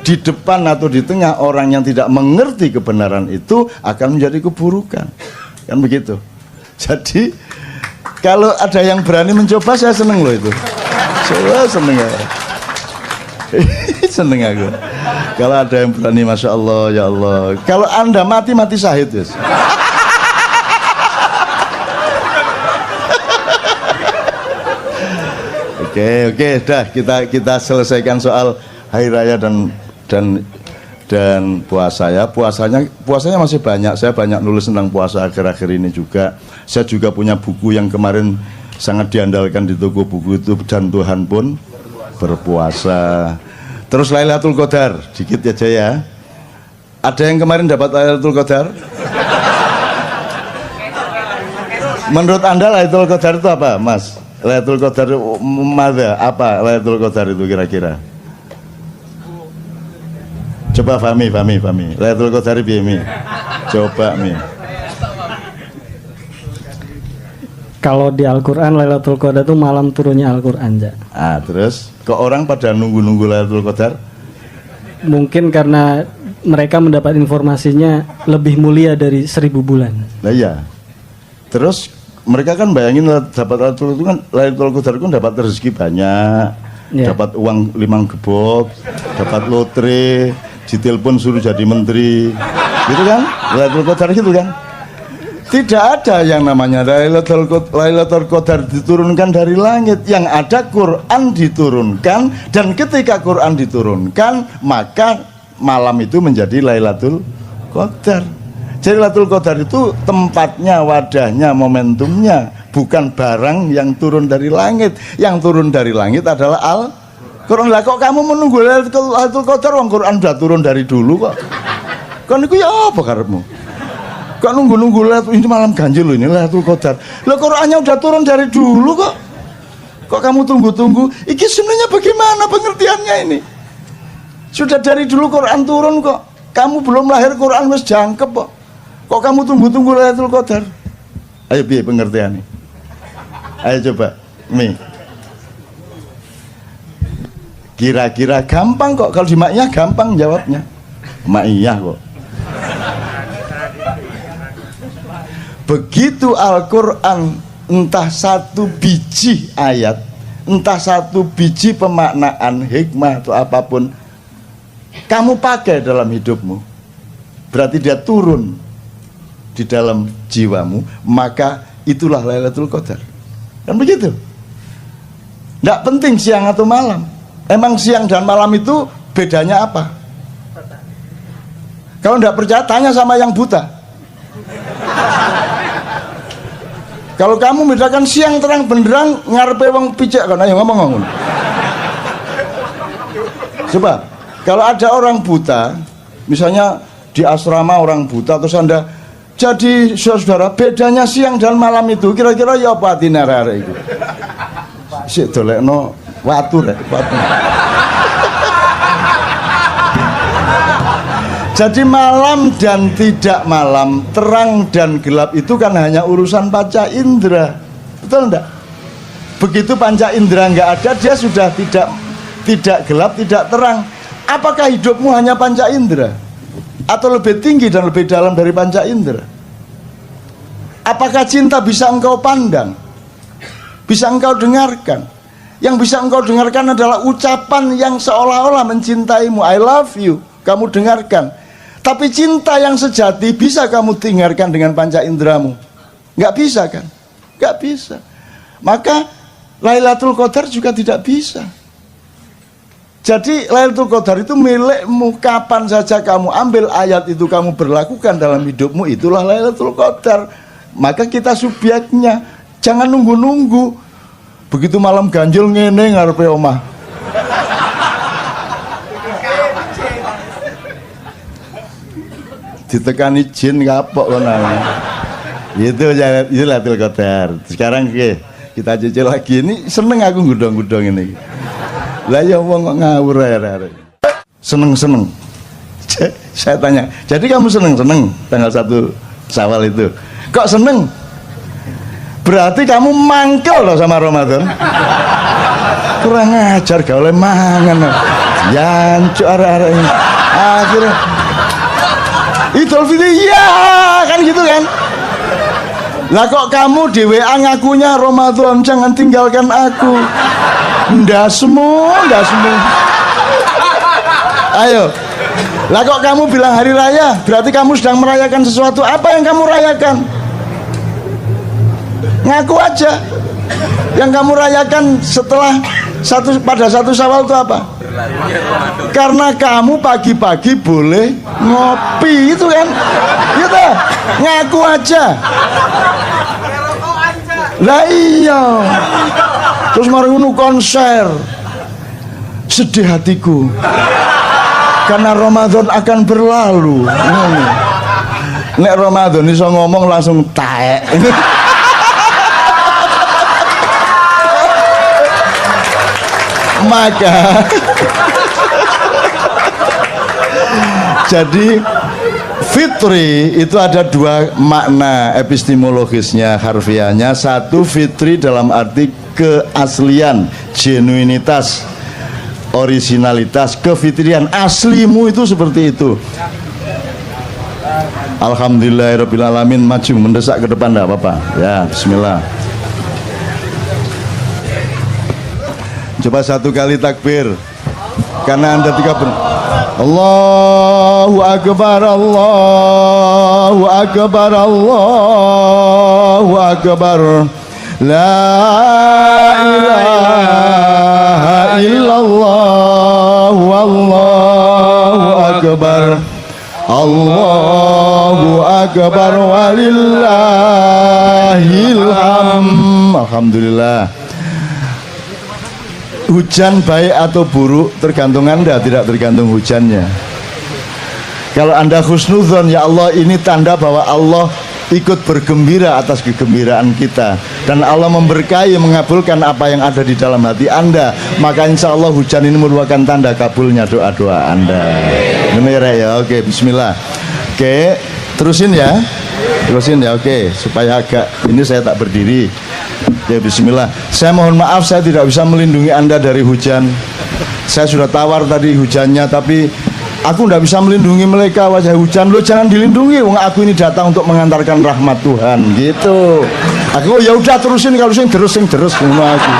di depan atau di tengah orang yang tidak mengerti kebenaran itu akan menjadi keburukan. Kan begitu. Jadi kalau ada yang berani mencoba saya seneng loh itu. Saya seneng ya. Seneng aku. Kalau ada yang berani, masya Allah, ya Allah. Kalau Anda mati syahid yes. Oke, dah kita selesaikan soal hari raya dan puasa ya. Puasanya masih banyak. Saya banyak nulis tentang puasa akhir-akhir ini juga. Saya juga punya buku yang kemarin sangat diandalkan di toko buku itu, dan Tuhan pun berpuasa. Terus Lailatul Qadar, dikit aja ya. Ada yang kemarin dapat Lailatul Qadar? Menurut Anda Lailatul Qadar itu apa, Mas? Lailatul Qadar apa Lailatul Qadar itu kira-kira? Coba Fami. Lailatul Qadar piye mi? Coba mi. Kalau di Al-Quran Lailatul Qadar itu malam turunnya Al-Quran ya. Terus kok orang pada nunggu Lailatul Qadar? Mungkin karena mereka mendapat informasinya lebih mulia dari 1000 bulan. Nah iya. Terus mereka kan bayangin dapat Lailatul Qadar itu kan dapat rezeki banyak, dapat uang 5 gebok, dapat lotre, ditelepon suruh jadi menteri, gitu kan? Lailatul Qadar gitu kan? Tidak ada yang namanya Lailatul Qadar diturunkan dari langit. Yang ada Quran diturunkan, dan ketika Quran diturunkan maka malam itu menjadi Lailatul Qadar. Jadi Lailatul Qadar itu tempatnya, wadahnya, momentumnya, bukan barang yang turun dari langit. Yang turun dari langit adalah Al-Quran. Lah kok kamu menunggu Lailatul Qadar, wong Quran sudah turun dari dulu kok. Kan itu ya apa karepmu? Kok nunggu ini malam ganjil loh, ini Lailatul Qadar. Lah Qur'annya udah turun dari dulu kok. Kok kamu tunggu-tunggu? Iki sebenarnya bagaimana pengertiannya ini? Sudah dari dulu Quran turun kok. Kamu belum lahir Quran wis jangkep kok. Kok kamu tunggu-tunggu Lailatul Qadar? Ayo piye pengertiannya? Ayo coba, Mi. Kira-kira gampang kok, kalau di Ma'iyah gampang jawabnya. Ma'iyah kok. Begitu Al-Quran, entah satu biji ayat, entah satu biji pemaknaan, hikmah atau apapun, kamu pakai dalam hidupmu, berarti dia turun di dalam jiwamu, maka itulah Lailatul Qadar. Kan begitu? Tidak penting siang atau malam. Emang siang dan malam itu bedanya apa? Kalau tidak percaya, tanya sama yang buta. Kalau kamu bedakan siang terang benderang, ngarepe wong picek kan, ayo ngomong. Sebab kalau ada orang buta, misalnya di asrama orang buta, terus Anda jadi saudara, bedanya siang dan malam itu kira-kira ya apa tinarare itu? Sik dolekno watu rek, watu. Jadi malam dan tidak malam, terang dan gelap itu kan hanya urusan panca indera, betul enggak? Begitu panca indera enggak ada, dia sudah tidak gelap, tidak terang. Apakah hidupmu hanya panca indera? Atau lebih tinggi dan lebih dalam dari panca indera? Apakah cinta bisa engkau pandang? Bisa engkau dengarkan? Yang bisa engkau dengarkan adalah ucapan yang seolah-olah mencintaimu. I love you, kamu dengarkan. Tapi cinta yang sejati bisa kamu dengarkan dengan panca inderamu? Nggak bisa kan? Nggak bisa. Maka Lailatul Qadar juga tidak bisa. Jadi Lailatul Qadar itu milikmu, kapan saja kamu ambil ayat itu kamu berlakukan dalam hidupmu, itulah Lailatul Qadar. Maka kita subjeknya, jangan nunggu-nunggu. Begitu malam ganjil ngene ngarepe omah. Ditekani jin kapok kan. Itu Lailatul Qadar. Sekarang kita cicil lagi, ini seneng aku gudang-gudang ini. Lah ya wong kok ngawur ae. Seneng-seneng. Saya tanya, jadi kamu seneng-seneng tanggal 1 Syawal itu? Kok seneng? Berarti kamu mangkel loh sama Ramadan. Kurang ajar gak oleh mangan. Jancuk arek-arek ini. Akhirnya Idul Fitri ya kan gitu kan. Lah kok kamu di WA ngakunya Ramadan jangan tinggalkan aku. Ndak semua. Ayo. Lah kok kamu bilang hari raya, berarti kamu sedang merayakan sesuatu. Apa yang kamu rayakan? Ngaku aja. Yang kamu rayakan pada 1 Syawal itu apa? Karena kamu pagi-pagi boleh ngopi, itu kan? Gitu. Ngaku aja. Lah iya. Terus mari ngono konser. Sedih hatiku. Karena Ramadan akan berlalu. Nek Ramadan iso ngomong langsung taek. Maka jadi fitri itu ada dua makna epistemologisnya, harfiahnya. Satu, fitri dalam arti keaslian, genuinitas, originalitas, kefitrian, aslimu itu seperti itu. Alhamdulillahirrabbilalamin. Maju mendesak ke depan, enggak apa-apa ya. Bismillah. Coba 1 kali takbir, karena Anda 30. Allahu Akbar, Allahu Akbar, Allahu Akbar. La ilaha illallah, wallahu akbar. Allahu Akbar walillahil hamd. Alhamdulillah. Hujan baik atau buruk tergantung Anda, tidak tergantung hujannya. Kalau Anda husnudzon, ya Allah, ini tanda bahwa Allah ikut bergembira atas kegembiraan kita, dan Allah memberkahi, mengabulkan apa yang ada di dalam hati Anda, maka insya Allah hujan ini merupakan tanda kabulnya doa-doa Anda. Benar ya? Oke, bismillah. Oke, terusin ya. Oke, supaya agak ini saya tak berdiri. Ya, bismillah. Saya mohon maaf saya tidak bisa melindungi Anda dari hujan. Saya sudah tawar tadi hujannya, tapi aku tidak bisa melindungi mereka wajah hujan. Lo jangan dilindungi, wong aku ini datang untuk mengantarkan rahmat Tuhan gitu. Aku ya udah terusin, kalau sing deres ngono aku.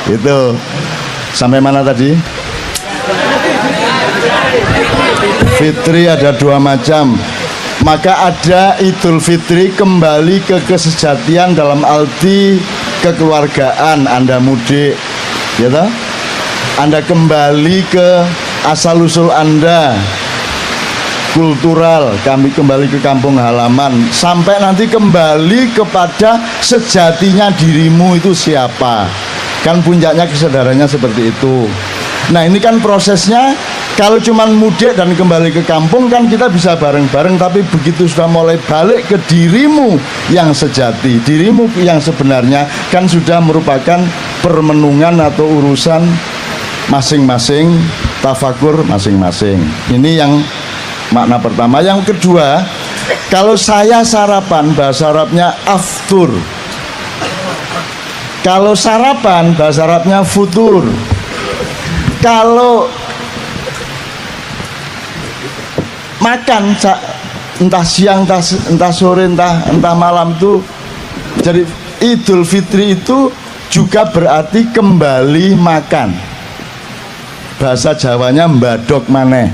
Itu sampai mana tadi? Fitri ada dua macam. Maka ada Idul Fitri kembali ke kesejatian dalam arti kekeluargaan. Anda mudik, ya toh? Anda kembali ke asal usul Anda, kultural, kami kembali ke kampung halaman, sampai nanti kembali kepada sejatinya dirimu itu siapa. Kan puncaknya kesadarannya seperti itu. Nah ini kan prosesnya. Kalau cuma mudik dan kembali ke kampung kan kita bisa bareng-bareng, tapi begitu sudah mulai balik ke dirimu yang sejati, dirimu yang sebenarnya, kan sudah merupakan permenungan atau urusan masing-masing, tafakur masing-masing. Ini yang makna pertama. Yang kedua, kalau saya sarapan, bahasa Arabnya aftur. Kalau sarapan, bahasa Arabnya futur. Kalau makan entah siang, entah sore, entah malam tuh, jadi Idul Fitri itu juga berarti kembali makan. Bahasa Jawanya mbadok maneh.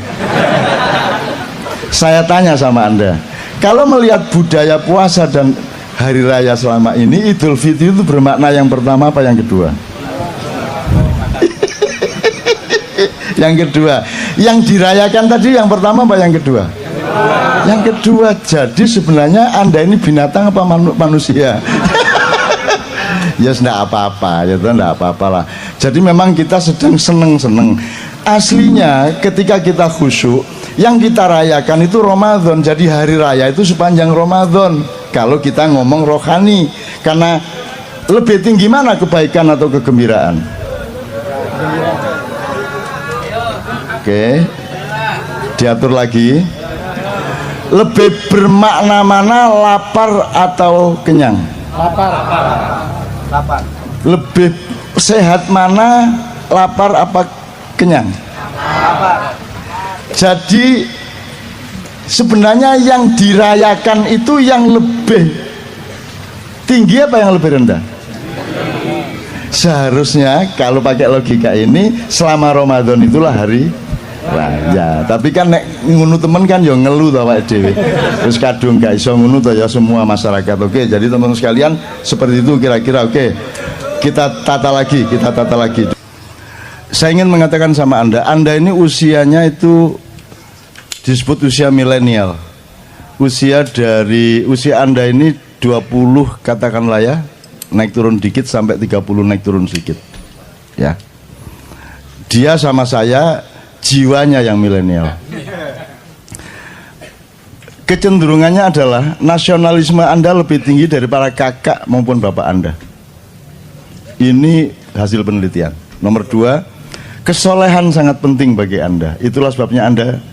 Saya tanya sama Anda, kalau melihat budaya puasa dan hari raya selama ini, Idul Fitri itu bermakna yang pertama apa yang kedua? Yang kedua, yang dirayakan tadi yang pertama apa yang kedua? Yang kedua. Jadi sebenarnya Anda ini binatang apa manusia? Ya tidak apa-apa, ya tidak apa-apa lah. Jadi memang kita sedang seneng-seneng. Aslinya ketika kita khusyuk, yang kita rayakan itu Ramadan. Jadi hari raya itu sepanjang Ramadan. Kalau kita ngomong rohani, karena lebih tinggi mana kebaikan atau kegembiraan? Oke, diatur lagi. Lebih bermakna mana lapar atau kenyang? Lapar. Lebih sehat mana lapar apa kenyang? Lapar. Jadi sebenarnya yang dirayakan itu yang lebih tinggi apa yang lebih rendah? Seharusnya kalau pakai logika ini selama Ramadan itulah hari raya. Tapi kan nek ngunu temen kan yo ngeluh to awake dhewe. Terus kadung gak iso ngunu to ya semua masyarakat. Oke, jadi teman-teman sekalian seperti itu kira-kira. Oke. Kita tata lagi. Saya ingin mengatakan sama Anda ini usianya itu disebut usia milenial. Usia Anda ini 20 katakanlah ya, naik turun dikit sampai 30 naik turun sedikit. Ya. Dia sama saya jiwanya yang milenial. Kecenderungannya adalah nasionalisme Anda lebih tinggi dari para kakak maupun bapak Anda. Ini hasil penelitian. Nomor 2, kesolehan sangat penting bagi Anda. Itulah sebabnya Anda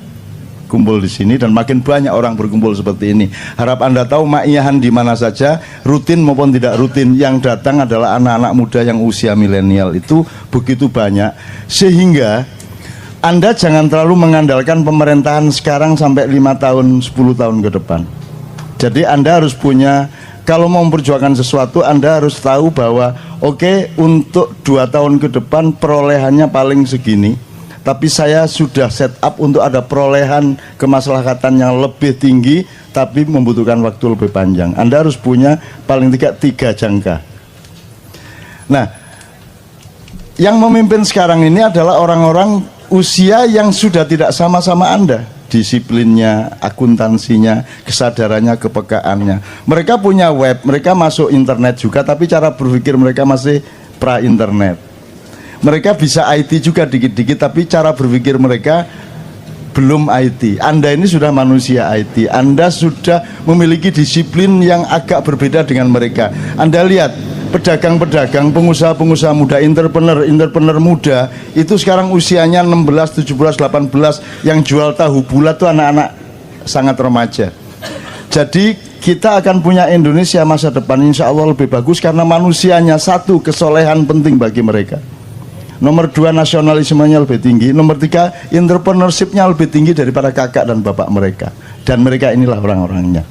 kumpul di sini dan makin banyak orang berkumpul seperti ini. Harap Anda tahu ma'iyahan di mana saja, rutin maupun tidak rutin, yang datang adalah anak-anak muda yang usia milenial itu begitu banyak, sehingga Anda jangan terlalu mengandalkan pemerintahan sekarang sampai 5 tahun, 10 tahun ke depan. Jadi Anda harus punya, kalau mau memperjuangkan sesuatu, Anda harus tahu bahwa oke, untuk 2 tahun ke depan perolehannya paling segini, tapi saya sudah set up untuk ada perolehan kemaslahatan yang lebih tinggi, tapi membutuhkan waktu lebih panjang. Anda harus punya paling tidak 3 jangka. Nah, yang memimpin sekarang ini adalah orang-orang usia yang sudah tidak sama-sama Anda. Disiplinnya, akuntansinya, kesadarannya, kepekaannya. Mereka punya web, mereka masuk internet juga, tapi cara berpikir mereka masih pra-internet. Mereka bisa IT juga dikit-dikit, tapi cara berpikir mereka belum IT. Anda ini sudah manusia IT. Anda sudah memiliki disiplin yang agak berbeda dengan mereka. Anda lihat, pedagang-pedagang, pengusaha-pengusaha muda, entrepreneur muda, itu sekarang usianya 16, 17, 18, yang jual tahu bulat itu anak-anak sangat remaja. Jadi kita akan punya Indonesia masa depan insya Allah lebih bagus karena manusianya satu, kesolehan penting bagi mereka. Nomor 2, nasionalismenya lebih tinggi. Nomor 3, entrepreneurship-nya lebih tinggi daripada kakak dan bapak mereka. Dan mereka inilah orang-orangnya.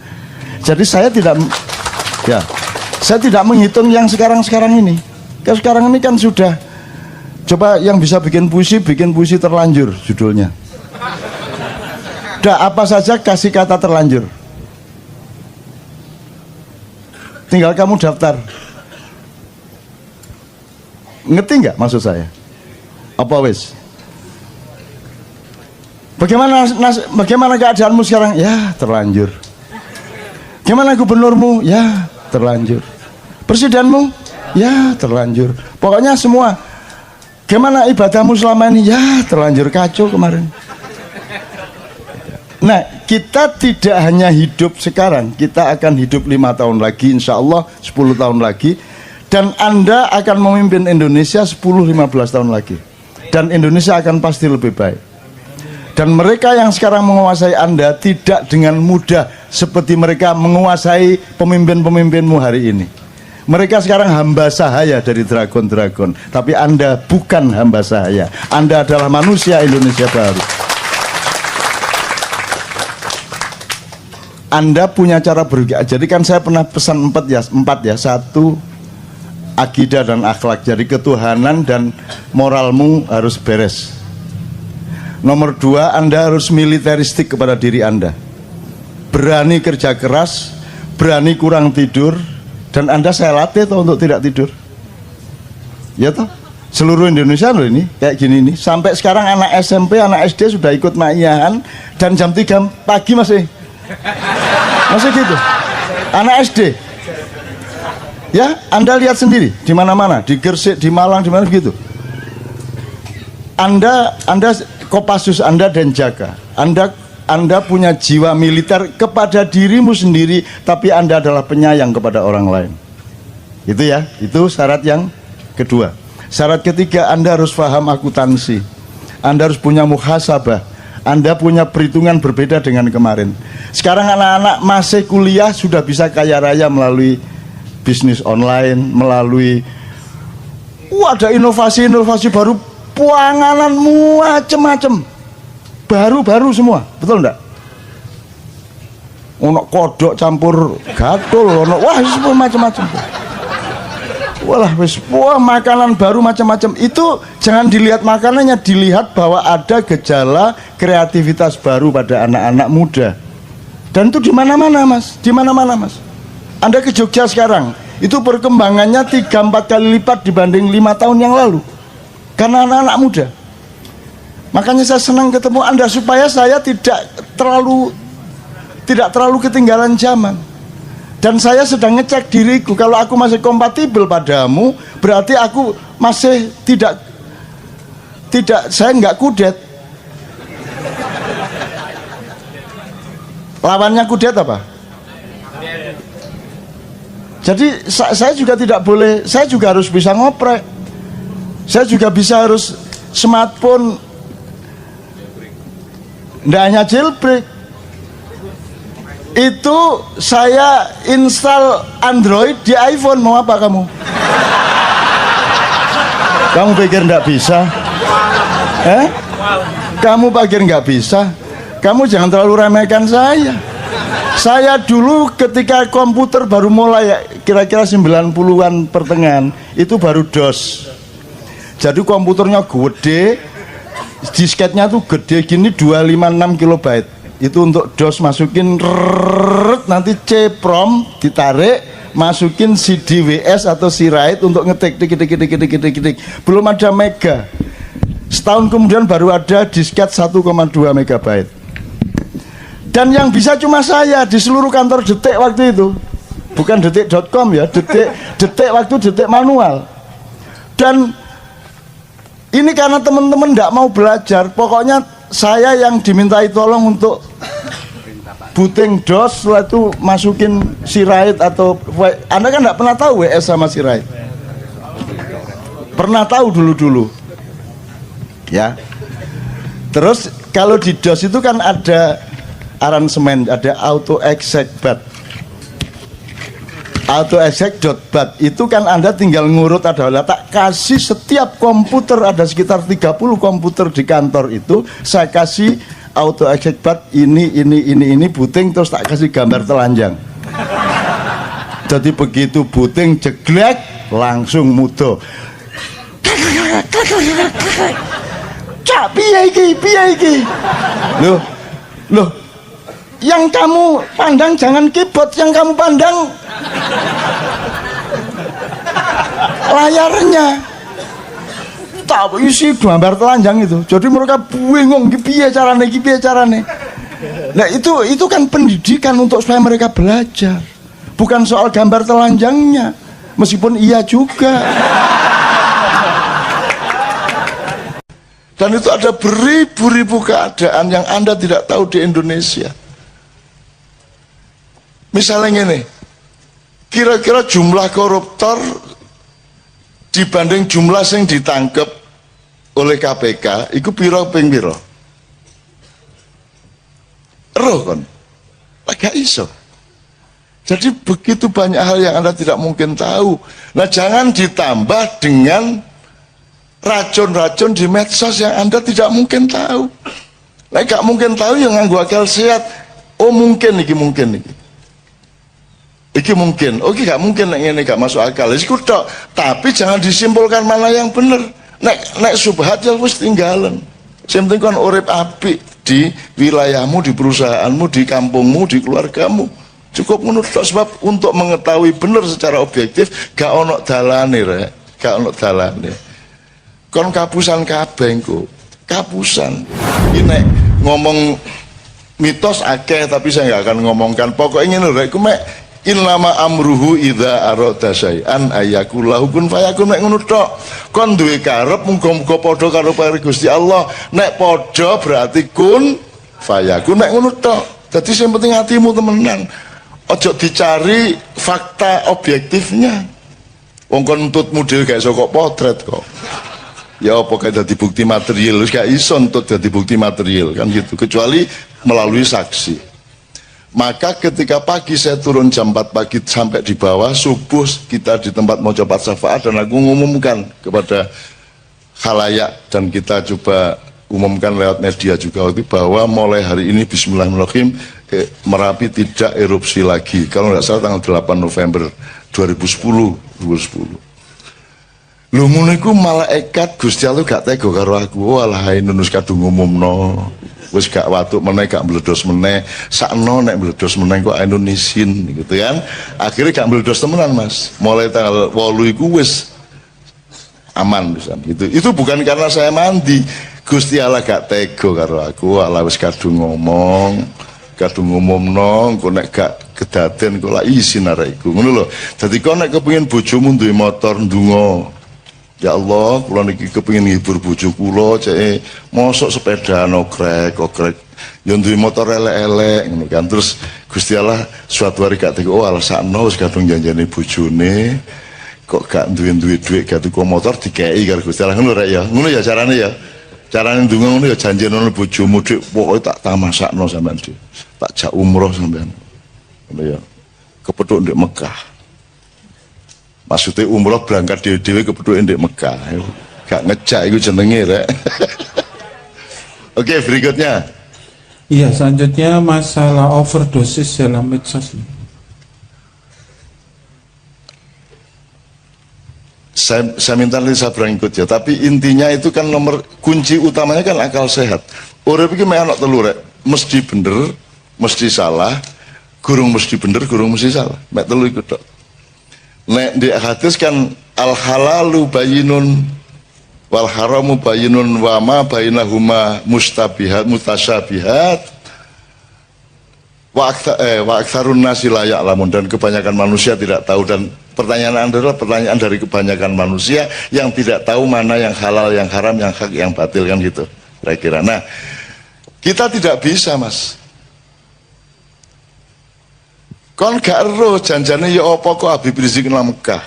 Jadi saya tidak menghitung yang sekarang-sekarang ini. Kalau sekarang ini kan sudah, coba yang bisa bikin puisi terlanjur judulnya. Udah apa saja kasih kata terlanjur. Tinggal kamu daftar. Ngerti nggak maksud saya? Apa wis? Bagaimana keadaanmu sekarang? Ya terlanjur. Gimana gubernurmu? Ya terlanjur. Presidenmu? Ya terlanjur. Pokoknya semua. Gimana ibadahmu selama ini? Ya terlanjur, kacau kemarin. Nah, kita tidak hanya hidup sekarang, kita akan hidup 5 tahun lagi, insya Allah 10 tahun lagi. Dan Anda akan memimpin Indonesia 10-15 tahun lagi. Dan Indonesia akan pasti lebih baik. Dan mereka yang sekarang menguasai Anda tidak dengan mudah seperti mereka menguasai pemimpin-pemimpinmu hari ini. Mereka sekarang hamba sahaya dari dragon-dragon. Tapi Anda bukan hamba sahaya. Anda adalah manusia Indonesia baru. Anda punya cara berpikir. Jadi kan saya pernah pesan 4 ya. 1, akidah dan akhlak. Jadi ketuhanan dan moralmu harus beres. Nomor 2, Anda harus militeristik kepada diri Anda. Berani kerja keras, berani kurang tidur. Dan Anda saya latih toh untuk tidak tidur. Ya toh? Seluruh Indonesia loh ini kayak gini nih. Sampai sekarang anak SMP, anak SD sudah ikut maiyahan. Dan jam 3 pagi masih gitu. Anak SD. Ya, Anda lihat sendiri di mana-mana, di Gresik, di Malang, di mana begitu. Anda Kopassus, Anda Denjaka. Anda punya jiwa militer kepada dirimu sendiri, tapi Anda adalah penyayang kepada orang lain. Itu ya, itu syarat yang kedua. Syarat ketiga, Anda harus paham akuntansi. Anda harus punya muhasabah. Anda punya perhitungan berbeda dengan kemarin. Sekarang anak-anak masih kuliah sudah bisa kaya raya melalui bisnis online, melalui ada inovasi-inovasi baru, panganan macam-macam. Baru-baru semua, betul enggak? Ono kodok campur gatul, ono semua macam-macam. Wah, makanan baru macam-macam. Itu jangan dilihat makanannya, dilihat bahwa ada gejala kreativitas baru pada anak-anak muda. Dan itu di mana-mana, Mas. Di mana-mana, Mas. Anda ke Jogja sekarang, itu perkembangannya 3-4 kali lipat dibanding 5 tahun yang lalu. Karena anak-anak muda. Makanya saya senang ketemu Anda supaya saya tidak terlalu ketinggalan zaman. Dan saya sedang ngecek diriku, kalau aku masih kompatibel padamu, berarti aku masih tidak saya nggak kudet. Lawannya kudet apa? Jadi saya juga tidak boleh, saya juga harus bisa ngoprek. Saya juga harus smartphone, nggak hanya jailbreak. Itu saya install Android di iPhone. Mau apa kamu? Kamu pikir nggak bisa? Kamu pikir nggak bisa? Kamu jangan terlalu remehkan saya. Saya dulu ketika komputer baru mulai kira-kira 90-an pertengahan, itu baru DOS. Jadi komputernya gede, disketnya tuh gede gini, 256 kilobyte. Itu untuk DOS, masukin nanti C-prom ditarik, masukin CD WS atau C-write untuk ngetik tik. Belum ada mega. Setahun kemudian baru ada disket 1,2 megabyte. Dan yang bisa cuma saya di seluruh kantor Detik waktu itu. Bukan detik.com ya, detik waktu detik manual. Dan ini karena teman-teman enggak mau belajar, pokoknya saya yang dimintai tolong untuk booting DOS, setelah itu masukin C-write atau Anda kan enggak pernah tahu WS sama C-write. Pernah tahu dulu-dulu. Ya. Terus kalau di DOS itu kan ada aransemen, ada auto exec bat. autoexec.bat itu kan Anda tinggal ngurut, adalah tak kasih setiap komputer, ada sekitar 30 komputer di kantor itu, saya kasih autoexec.bat ini buting, terus tak kasih gambar telanjang. Jadi begitu buting jeglek langsung mudo. Cak piye iki? Loh, yang kamu pandang jangan keyboard, yang kamu pandang layarnya. Tak isi gambar telanjang itu. Jadi mereka bingung piye carane. Nah, itu kan pendidikan untuk supaya mereka belajar. Bukan soal gambar telanjangnya, meskipun iya juga. Dan itu ada beribu-ribu keadaan yang Anda tidak tahu di Indonesia. Misalnya ini, kira-kira jumlah koruptor dibanding jumlah yang ditangkap oleh KPK, itu piro ping piro? Roh kan? Gak iso. Jadi begitu banyak hal yang Anda tidak mungkin tahu. Nah, jangan ditambah dengan racun-racun di medsos yang Anda tidak mungkin tahu. Nah, gak mungkin tahu yang nganggo akal sehat. Oh mungkin iki. Iki mungkin. Oke, gak mungkin ini gak masuk akal. Iku tok. Tapi jangan disimpulkan mana yang benar. Nek subhat ya wis tinggalan. Sing penting kon urip apik di wilayahmu, di perusahaanmu, di kampungmu, di keluargamu. Cukup menurut sebab untuk mengetahui benar secara objektif gak ono dalane rek, gak ono dalane. Kon kapusan kabeh engko. Kapusan. Ini ngomong mitos akeh tapi saya nggak akan ngomongkan. Pokoknya ngene rek, ku mek innama amruhu idza arada syai'an ayakullahu kun fayakun. Nek ngono tok. Kon duwe karep muga-muga padha karo Gusti Allah. Nek padha berarti kun fayakun. Nek ngono tok. Dadi sing penting hatimu temenan. Ojo dicari fakta objektifnya. Wong kon nuntut model gak iso kok potret kok. Ya apa kayak dadi bukti material, gak iso nuntut dadi bukti material kan gitu, kecuali melalui saksi. Maka ketika pagi saya turun jam 4 pagi sampai di bawah, subuh kita di tempat mau coba syafaat dan aku ngumumkan kepada khalayak dan kita coba umumkan lewat media juga waktu bahwa mulai hari ini bismillahirrahmanirrahim Merapi tidak erupsi lagi. Kalau nggak salah tanggal 8 November 2010. Lho ngono iku malaikat Gusti Allah gak tega karo aku. Walah nunus kadung ngumumno. Wis gak watuk meneh, gak meledos meneh. Sakno nek meledos meneh kok ainun isin gitu kan. Akhirnya gak meledos temenan Mas. Mulai tanggal 8 iku wis aman bisa gitu. Itu bukan karena saya mandi. Gusti Allah gak tega karo aku. Allah wis kadung ngumumno, kok nek gak kedaden kok lak isin arek iku. Ngono lho. Dadi kok nek kepengin bojomu duwe motor ndonga. Ya Allah, kula niki kepengin ngibur bojo kula, cek mosok sepeda okrek. Ya duwe motor elek-elek ngono kan. Terus Gusti Allah suatu hari gak tega, oh alasakno wis kadung janjane bojone. Kok gak duwe duit gak tuku motor dikei karo Gusti Allah ngono rek ya. Ngono ya carane ya. Carane ndonga ngono ya janjene bojomu dik pokoke tak tamasakno sampean dik. Tak jak umroh sampean. Ngono ya. Kepethuk ndek Mekah. Maksudnya umroh berangkat dhewe-dhewe kepethuk ndek Mekah. Gak ngejak iku jenenge rek. Oke, berikutnya. Iya, selanjutnya masalah overdosis dalam medsos. Saya minta nanti saya berangkut ya, tapi intinya itu kan nomor kunci utamanya kan akal sehat. Urip iki mek ana telu rek, mesti bener, mesti salah, gurung mesti bener, gurung mesti salah. Mek telu iku tok. Nek di hadis kan al halalu bayyinun wal haramu bayyinun wa ma bainahuma mutasyabihat wa aktsarun nasi la ya'lamun, dan kebanyakan manusia tidak tahu. Dan pertanyaan Anda adalah pertanyaan dari kebanyakan manusia yang tidak tahu mana yang halal, yang haram, yang hak, yang batil kan gitu kira-kira. Nah, kita tidak bisa Mas. Kon gak roh janjane ya apa kok Habib Rizik nang Mekah.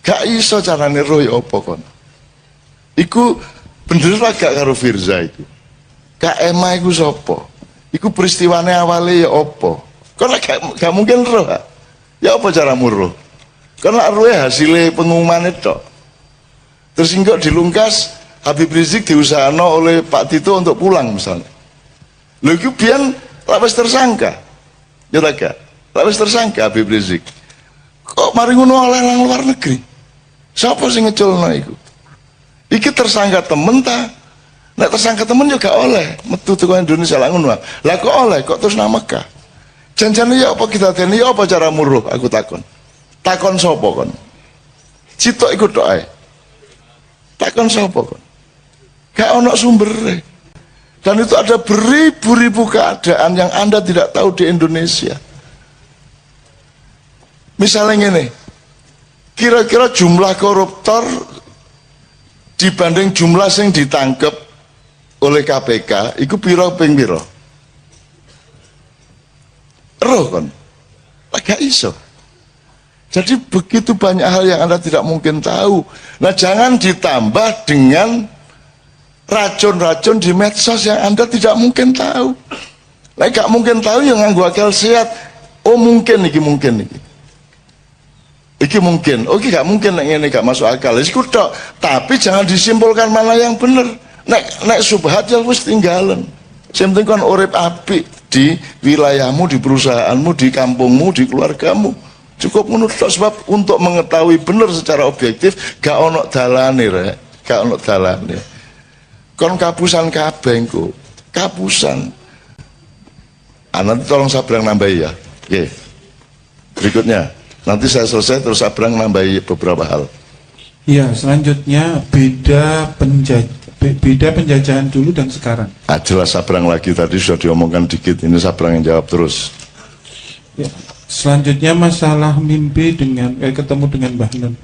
Gak iso carane roh ya apa kon. Iku bener lah gak karo Firza iku. Kak Ema iku sapa? Iku peristiwane awale ya apa? Kon gak mungkin roh. Ya apa caramu roh? Karena arwah hasilnya pengumuman itu. Terus enggak dilungkas, Habib Rizik diusahakan oleh Pak Tito untuk pulang misalnya. Lho itu biar lapis tersangka. Ya tak gak? Lapis tersangka Habib Rizik. Kok mari ngono oleh orang luar negeri? Siapa sih ngeculno iku? Iki tersangka temen ta? Nek tersangka temen juga oleh metu teko Indonesia lah ngono. Lah kok oleh kok terus nang Mekah? Janjane ya apa kita teni ya apa cara muruh aku takon. Takon sapa kon? Citok iku tok ae. Takon sapa kon? Gak ono sumbere. Dan itu ada beribu-ribu keadaan yang Anda tidak tahu di Indonesia. Misalnya ini, kira-kira jumlah koruptor dibanding jumlah yang ditangkap oleh KPK, itu piro ping piro? Roh kan? Gak iso. Jadi begitu banyak hal yang Anda tidak mungkin tahu. Nah jangan ditambah dengan racun-racun di medsos yang Anda tidak mungkin tahu. Nah gak mungkin tahu yang nganggo akal sehat. Oh mungkin iki mungkin iki. Iki mungkin. Oh iki gak mungkin ini gak masuk akal. Iku tok. Tapi jangan disimpulkan mana yang benar. Nek subhat ya wis tinggalan. Sing penting kon urip apik di wilayahmu, di perusahaanmu, di kampungmu, di keluargamu. Cukup menurut sebab untuk mengetahui benar secara objektif gak ono dalane rek, gak ono dalane. Kon kapusan kabeh engko. Kapusan. Nanti tolong Sabrang nambahi ya. Oke. Berikutnya, nanti saya selesai terus Sabrang nambahi beberapa hal. Ya, selanjutnya beda penjajahan dulu dan sekarang. Jelas Sabrang lagi tadi sudah diomongkan dikit. Ini Sabrang yang jawab terus. Ya. Selanjutnya masalah mimpi dengan ketemu dengan Mbah Nun.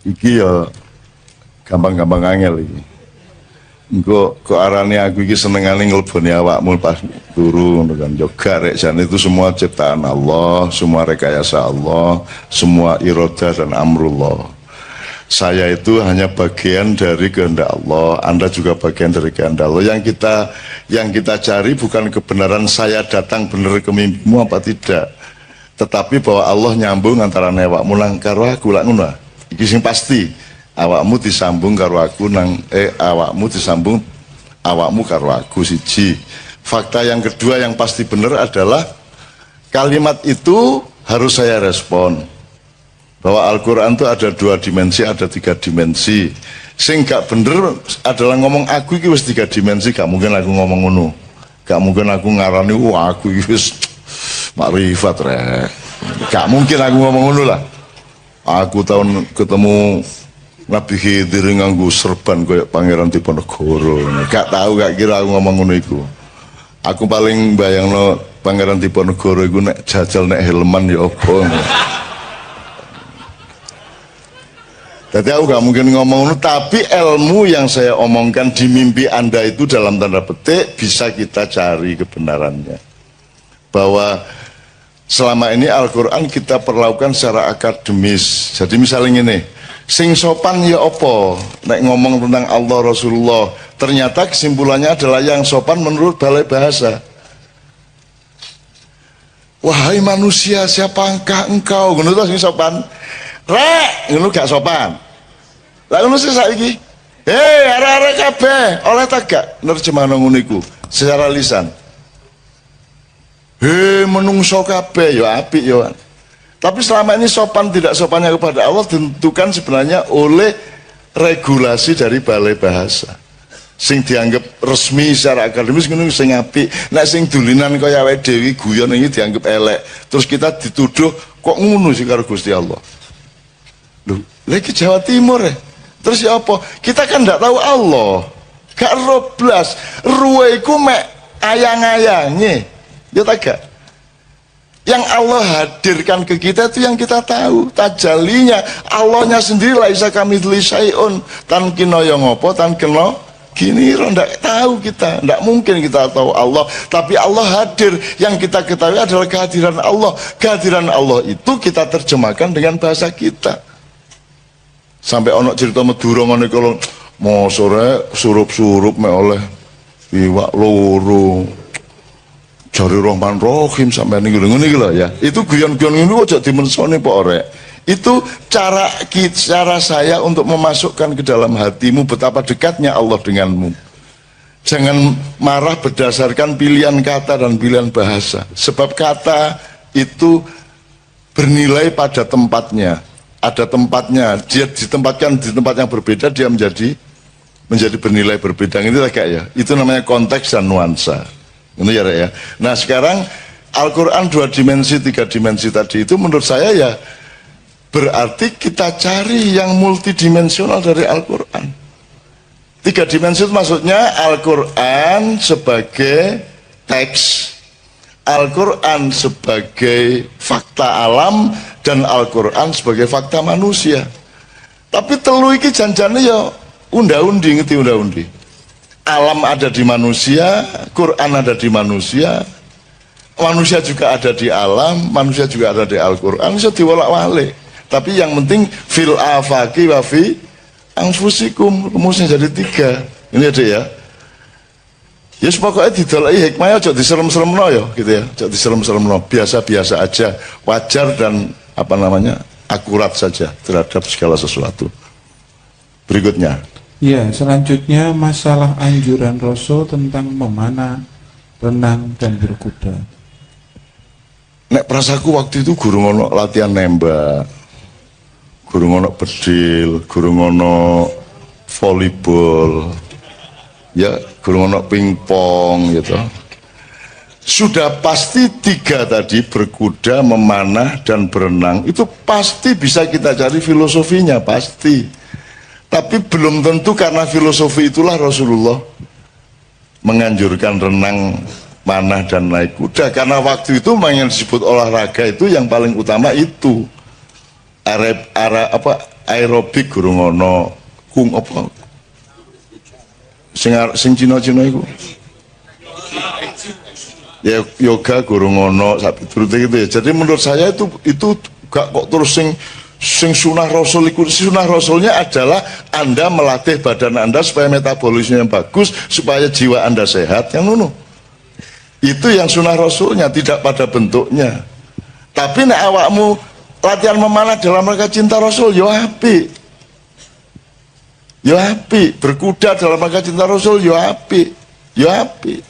Iki ya gampang-gampang angel iki. Engko kok arane aku iki senengane ngleboni awakmu pas turu ngono kan. Yoga rek jane itu semua ciptaan Allah, semua rekayasa Allah, semua iroda dan amrullah. Saya itu hanya bagian dari kehendak Allah, Anda juga bagian dari kehendak Allah. Yang kita cari bukan kebenaran saya datang benar ke mimpimu apa tidak, tetapi bahwa Allah nyambung antara awakmu nang karo aku lak ngono. Iki sing pasti awakmu disambung karo aku nang awakmu disambung awakmu karo aku siji. Fakta yang kedua yang pasti benar adalah kalimat itu harus saya respon. Bahwa Al-Quran itu ada 2 dimensi, ada 3 dimensi. Sing gak bener adalah ngomong aku iki wis 3 dimensi, gak mungkin aku ngomong ngono. Gak mungkin aku ngarani wah aku iki wis makrifat rek. Gak mungkin aku ngomong ngono lah. Aku tahun ketemu Nabi Khidir nganggo serban kayak Pangeran Diponegoro. Gak tahu, gak kira aku ngomong ngono iku. Aku paling bayangno Pangeran Diponegoro iku nek jajal nek helman ya apa. Jadi aku gak mungkin ngomong, tapi ilmu yang saya omongkan di mimpi Anda itu dalam tanda petik bisa kita cari kebenarannya. Bahwa selama ini Al-Quran kita perlakukan secara akademis. Jadi misalnya ini, sing sopan ya opo, nek ngomong tentang Allah Rasulullah, ternyata kesimpulannya adalah yang sopan menurut balai bahasa. Wahai manusia, siapakah engkau? Ngono to sing sopan. Rek, ngono gak sopan. Lah ngono sih saiki. Hei, arek-arek kabeh, oleh tak gak nerjemahno ngono iku secara lisan. Hei, menungso kabeh ya apik ya. Tapi selama ini sopan tidak sopannya kepada Allah ditentukan sebenarnya oleh regulasi dari balai bahasa. Sing dianggap resmi secara akademis ngono sing apik. Nek sing dulinan kaya awake dhewe guyon iki dianggap elek. Terus kita dituduh kok ngono sih karo Gusti Allah. Loh, lagi Jawa Timur ya. Terus ya apa? Kita kan tidak tahu Allah. Gak roblas. Ruweku mek ayang-ayange. Ya tak gak? Yang Allah hadirkan ke kita itu yang kita tahu. Tajalinya Allahnya sendiri laisa kamitsli syai'un. Tan kena ya ngopo, tan kena gini ndak tahu kita. Ndak mungkin kita tahu Allah. Tapi Allah hadir. Yang kita ketahui adalah kehadiran Allah. Kehadiran Allah itu kita terjemahkan dengan bahasa kita. Sampai ono cerita Madura ngene kalau mau sore surup-surup mek oleh iwak loro jari Rahman Rahim sampai ini lho ya. Itu guyon-guyon ini aja dimensoni Pak Orek. Itu cara saya untuk memasukkan ke dalam hatimu betapa dekatnya Allah denganmu. Jangan marah berdasarkan pilihan kata dan pilihan bahasa. Sebab kata itu bernilai pada tempatnya. Ada tempatnya, dia ditempatkan di tempat yang berbeda, dia menjadi bernilai berbeda. Ini lah ya. Itu namanya konteks dan nuansa. Ini ya, ya. Nah sekarang Al-Quran 2 dimensi, 3 dimensi tadi itu menurut saya ya berarti kita cari yang multidimensional dari Al-Quran. 3 dimensi itu maksudnya Al-Quran sebagai teks, Al-Quran sebagai fakta alam, dan Al-Quran sebagai fakta manusia. Tapi telu iki janjane ya unda-undi, ngerti unda-undi. Alam ada di manusia, Quran ada di manusia, manusia juga ada di alam, manusia juga ada di Al-Quran, bisa diwolak-walik. Tapi yang penting fil afaqi wa fi anfusikum, rumusnya jadi 3. Ini ada ya. Ya pokoknya didolai hikmahnya aja diserem-seremno ya gitu ya. Aja diserem-seremno, biasa-biasa aja, wajar dan apa namanya? Akurat saja terhadap segala sesuatu. Berikutnya. Ya, selanjutnya masalah anjuran Rasul tentang memanah, renang dan berkuda. Nek prasaku waktu itu guru ngono latihan nembak, guru ngono bedil, guru ngono volleyball, ya guru ngono pingpong gitu. Sudah pasti 3 tadi, berkuda, memanah dan berenang, itu pasti bisa kita cari filosofinya, pasti. Tapi belum tentu karena filosofi itulah Rasulullah menganjurkan renang, manah dan naik kuda, karena waktu itu yang disebut olahraga itu yang paling utama itu aerobik guru ngono, kung apa sing Cina-Cina itu ya, yoga guru ngono sapi turut gitu ya. Jadi menurut saya itu gak kok terus sing sunah Rasul itu. Sunah Rasulnya adalah Anda melatih badan Anda supaya metabolisme yang bagus, supaya jiwa Anda sehat, yang ngono. Itu yang sunah Rasulnya, tidak pada bentuknya. Tapi nek awakmu latihan memanah dalam rangka cinta Rasul, yo apik. Yo apik, berkuda dalam rangka cinta Rasul, yo apik. Yo apik.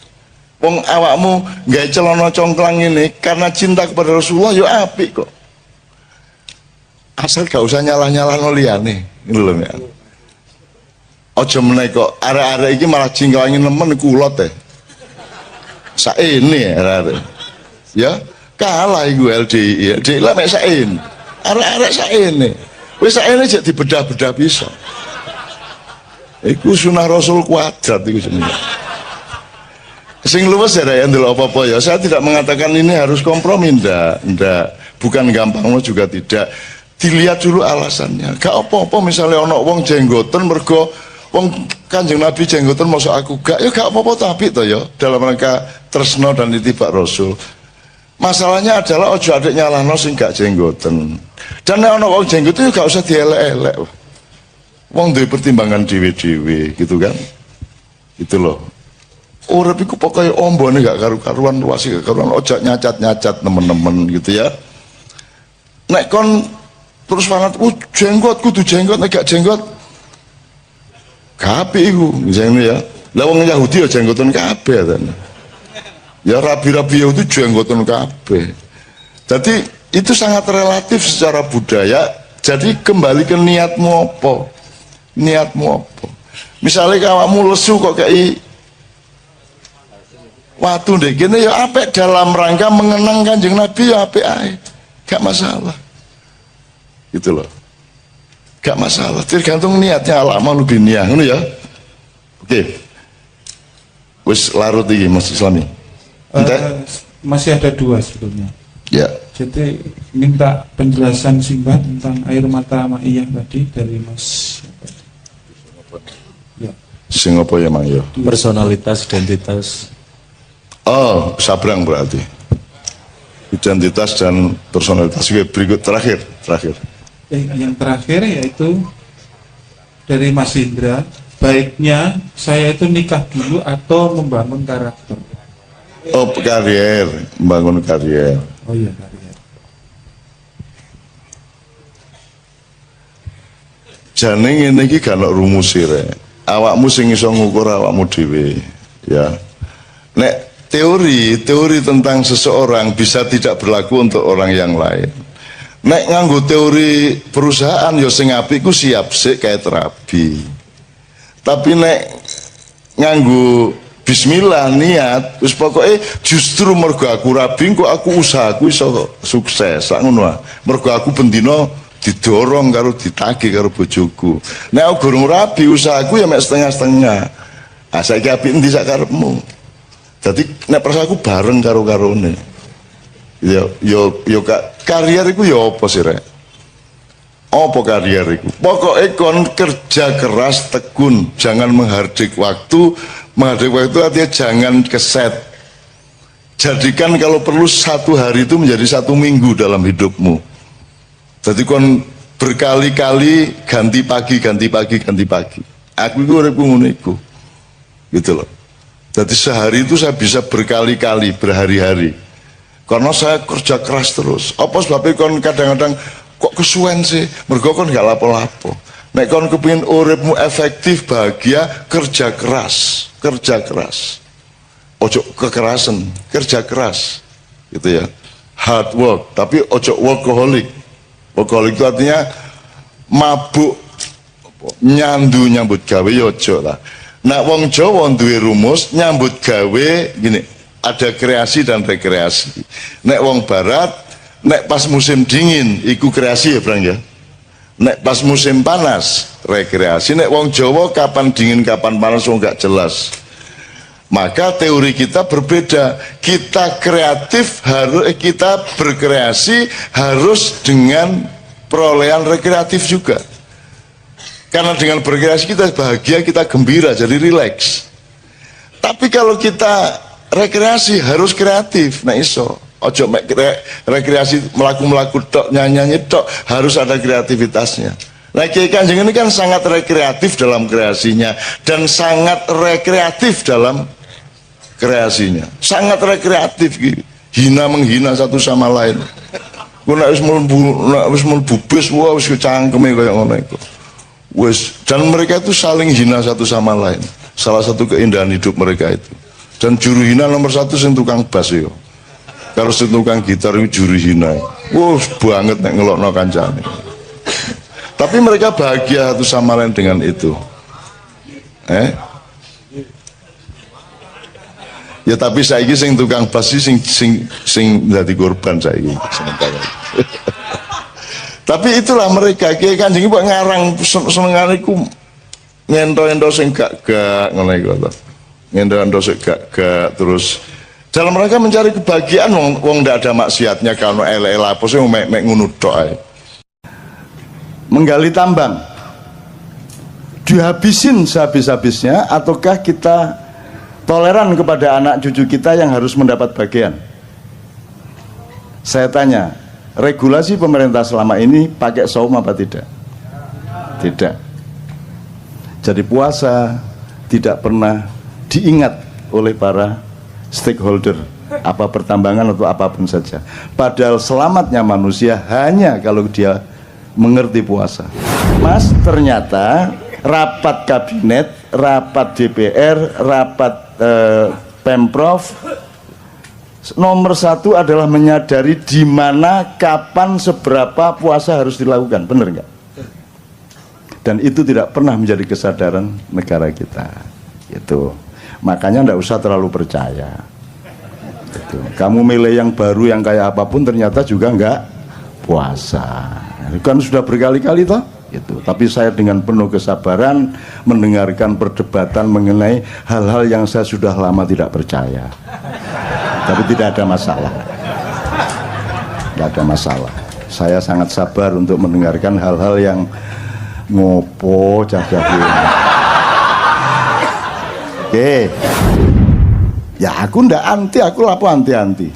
Wong awakmu gawe celana congklang ini karena cinta kepada Rasulullah, yo apik kok. Asal gak usah nyalah-nyalah no liyane, ngono lho ya. Aja meneh kok arek-arek iki malah jingkangin nemen kulot teh. Saene arek-arek. Ya, kalah iku LDI. LDI lah mek saen. Arek-arek saene. Wis saene jek dibedah-bedah bisa. Iku sunah Rasul kuadrat iku jenenge. Sing luwes ya ndelok apa-apa ya. Saya tidak mengatakan ini harus kompromi, ndak. Bukan gampang juga tidak. Dilihat dulu alasannya. Gak apa-apa misalnya ono wong jenggoten mergo wong Kanjeng Nabi jenggoten masuk aku gak, ya gak apa-apa tapi to ya dalam rangka tresno dan itibak Rasul. Masalahnya adalah ojo adek nyalahno sing gak jenggoten. Dan nek ono wong jenggoten ya gak usah dielek-elek. Wong duwe pertimbangan dhewe-dhewe gitu kan. Itu loh. Urip iku pokoke ombone gak karu-karuan, luas gak karuan, ojo nyacat-nyacat temen-temen gitu ya. Nek kon terus banget, jenggot, kudu jenggot, nek gak jenggot kabeh iku, misalnya ya. Lah wong Yahudi ya jenggotan kabeh kan. Ya rabi-rabi Yahudi jenggotan kabeh. Jadi itu sangat relatif secara budaya. Jadi kembali ke niatmu apa? Niatmu apa? Misalnya kamu lesu kok kayak waktu deh gini ya apik dalam rangka mengenang Kanjeng Nabi ya apik ae. Gak masalah. Gitu loh, gak masalah, tergantung niatnya. Al-amal binniyah, ngono ya. Oke, wis larut iki Mas Islami. Masih ada 2 sebetulnya. Ya. Jadi minta penjelasan singkat tentang air mata ma'iyah tadi dari Mas. Ya. Sing apa ya Mang ya? Personalitas, identitas. Oh, sabrang berarti. Identitas dan personalitas. Oke, berikut terakhir. Yang terakhir yaitu dari Mas Indra, baiknya saya itu nikah dulu atau membangun karakter. Oh, karier, membangun karier. Oh iya, karier. Jane ngene iki gak ono rumus rek. Awakmu sing iso ngukur awakmu dhewe, ya. Nek teori tentang seseorang bisa tidak berlaku untuk orang yang lain. Nek nganggo teori perusahaan ya sing apik ku siap sik kayak terapi. Tapi nek nganggo bismillah niat wis pokoke justru mergo aku rabi kok aku usahaku iso sukses sak ngono wae. Mergo aku bendina didorong karo ditagih karo bojoku. Nek aku gurung rabi usahaku ya mek setengah-setengah. Ah saiki apik endi sak karepmu. Jadi nek perasaanku bareng karo karone. Yo karier iku yo apa sih rek? Apa karier iku? Pokoke kon kerja keras tekun, jangan menghardik waktu. Menghardik waktu artinya jangan keset. Jadikan kalau perlu 1 hari itu menjadi 1 minggu dalam hidupmu. Jadi kon berkali-kali ganti pagi. Aku itu uripku ngono iku. Gitu loh. Jadi sehari itu saya bisa berkali-kali, berhari-hari. Karena saya kerja keras terus. Apa sebabnya kon kadang-kadang kok kesuwen sih? Mergo kon gak lapo-lapo. Nek kon kepengin uripmu efektif, bahagia, kerja keras. Ojo kekerasan, kerja keras. Gitu ya. Hard work, tapi ojo workaholic. Workaholic itu artinya mabuk nyambut gawe ya ojo lah. Nah wong Jawa duwe rumus nyambut gawe gini, ada kreasi dan rekreasi. Nek wong barat nek pas musim dingin iku kreasi ya Bang ya. Nek pas musim panas rekreasi. Nek wong Jawa kapan dingin kapan panas wong gak jelas. Maka teori kita berbeda. Kita kreatif harus kita berkreasi harus dengan perolehan rekreatif juga. Karena dengan berkreasi kita bahagia, kita gembira, jadi rileks. Tapi kalau kita rekreasi harus kreatif. Nah iso, ojo rekreasi melaku tok, nyanyi tok, harus ada kreativitasnya. Nah Kiai Kanjeng ini kan sangat rekreatif dalam kreasinya dan sangat rekreatif dalam kreasinya. Sangat rekreatif gitu. Hina menghina satu sama lain. Ku nek wis mlebu bis wah wis cangkeme kaya ngono iku. Dan mereka itu saling hina satu sama lain. Salah satu keindahan hidup mereka itu. Dan juru hina nomor 1 sing tukang bass yo. Kalau sing tukang gitar itu juru hina. Wah banget nek ngelokno kancane. Tapi mereka bahagia satu sama lain dengan itu. Ya tapi saiki sing tukang bass sing dadi korban saiki sementara. Tapi itulah mereka, Kiai Kanjeng Ibu ngarang senengane iku ngento-ento sing gak ngono iku to. Ngento-ento sing gak terus dalam mereka mencari kebahagiaan wong ndak ada maksiatnya kalau elek-elek apa sih mek ngono tok ae. Menggali tambang dihabisin sehabis-habisnya ataukah kita toleran kepada anak cucu kita yang harus mendapat bagian? Saya tanya, regulasi pemerintah selama ini pakai saum apa tidak? Tidak. Jadi puasa tidak pernah diingat oleh para stakeholder, apa pertambangan atau apapun saja. Padahal selamatnya manusia hanya kalau dia mengerti puasa. Mas, ternyata rapat kabinet, rapat DPR, rapat Pemprov nomor 1 adalah menyadari di mana, kapan, seberapa puasa harus dilakukan, benar nggak? Dan itu tidak pernah menjadi kesadaran negara kita. Itu makanya nggak usah terlalu percaya. Itu. Kamu milih yang baru yang kayak apapun ternyata juga nggak puasa. Kan sudah berkali-kali toh. Itu. Tapi saya dengan penuh kesabaran mendengarkan perdebatan mengenai hal-hal yang saya sudah lama tidak percaya. Tapi tidak ada masalah. Tidak ada masalah. Saya sangat sabar untuk mendengarkan hal-hal yang ngopo cah-cah. Oke. Ya aku ndak anti, aku lapo anti-anti.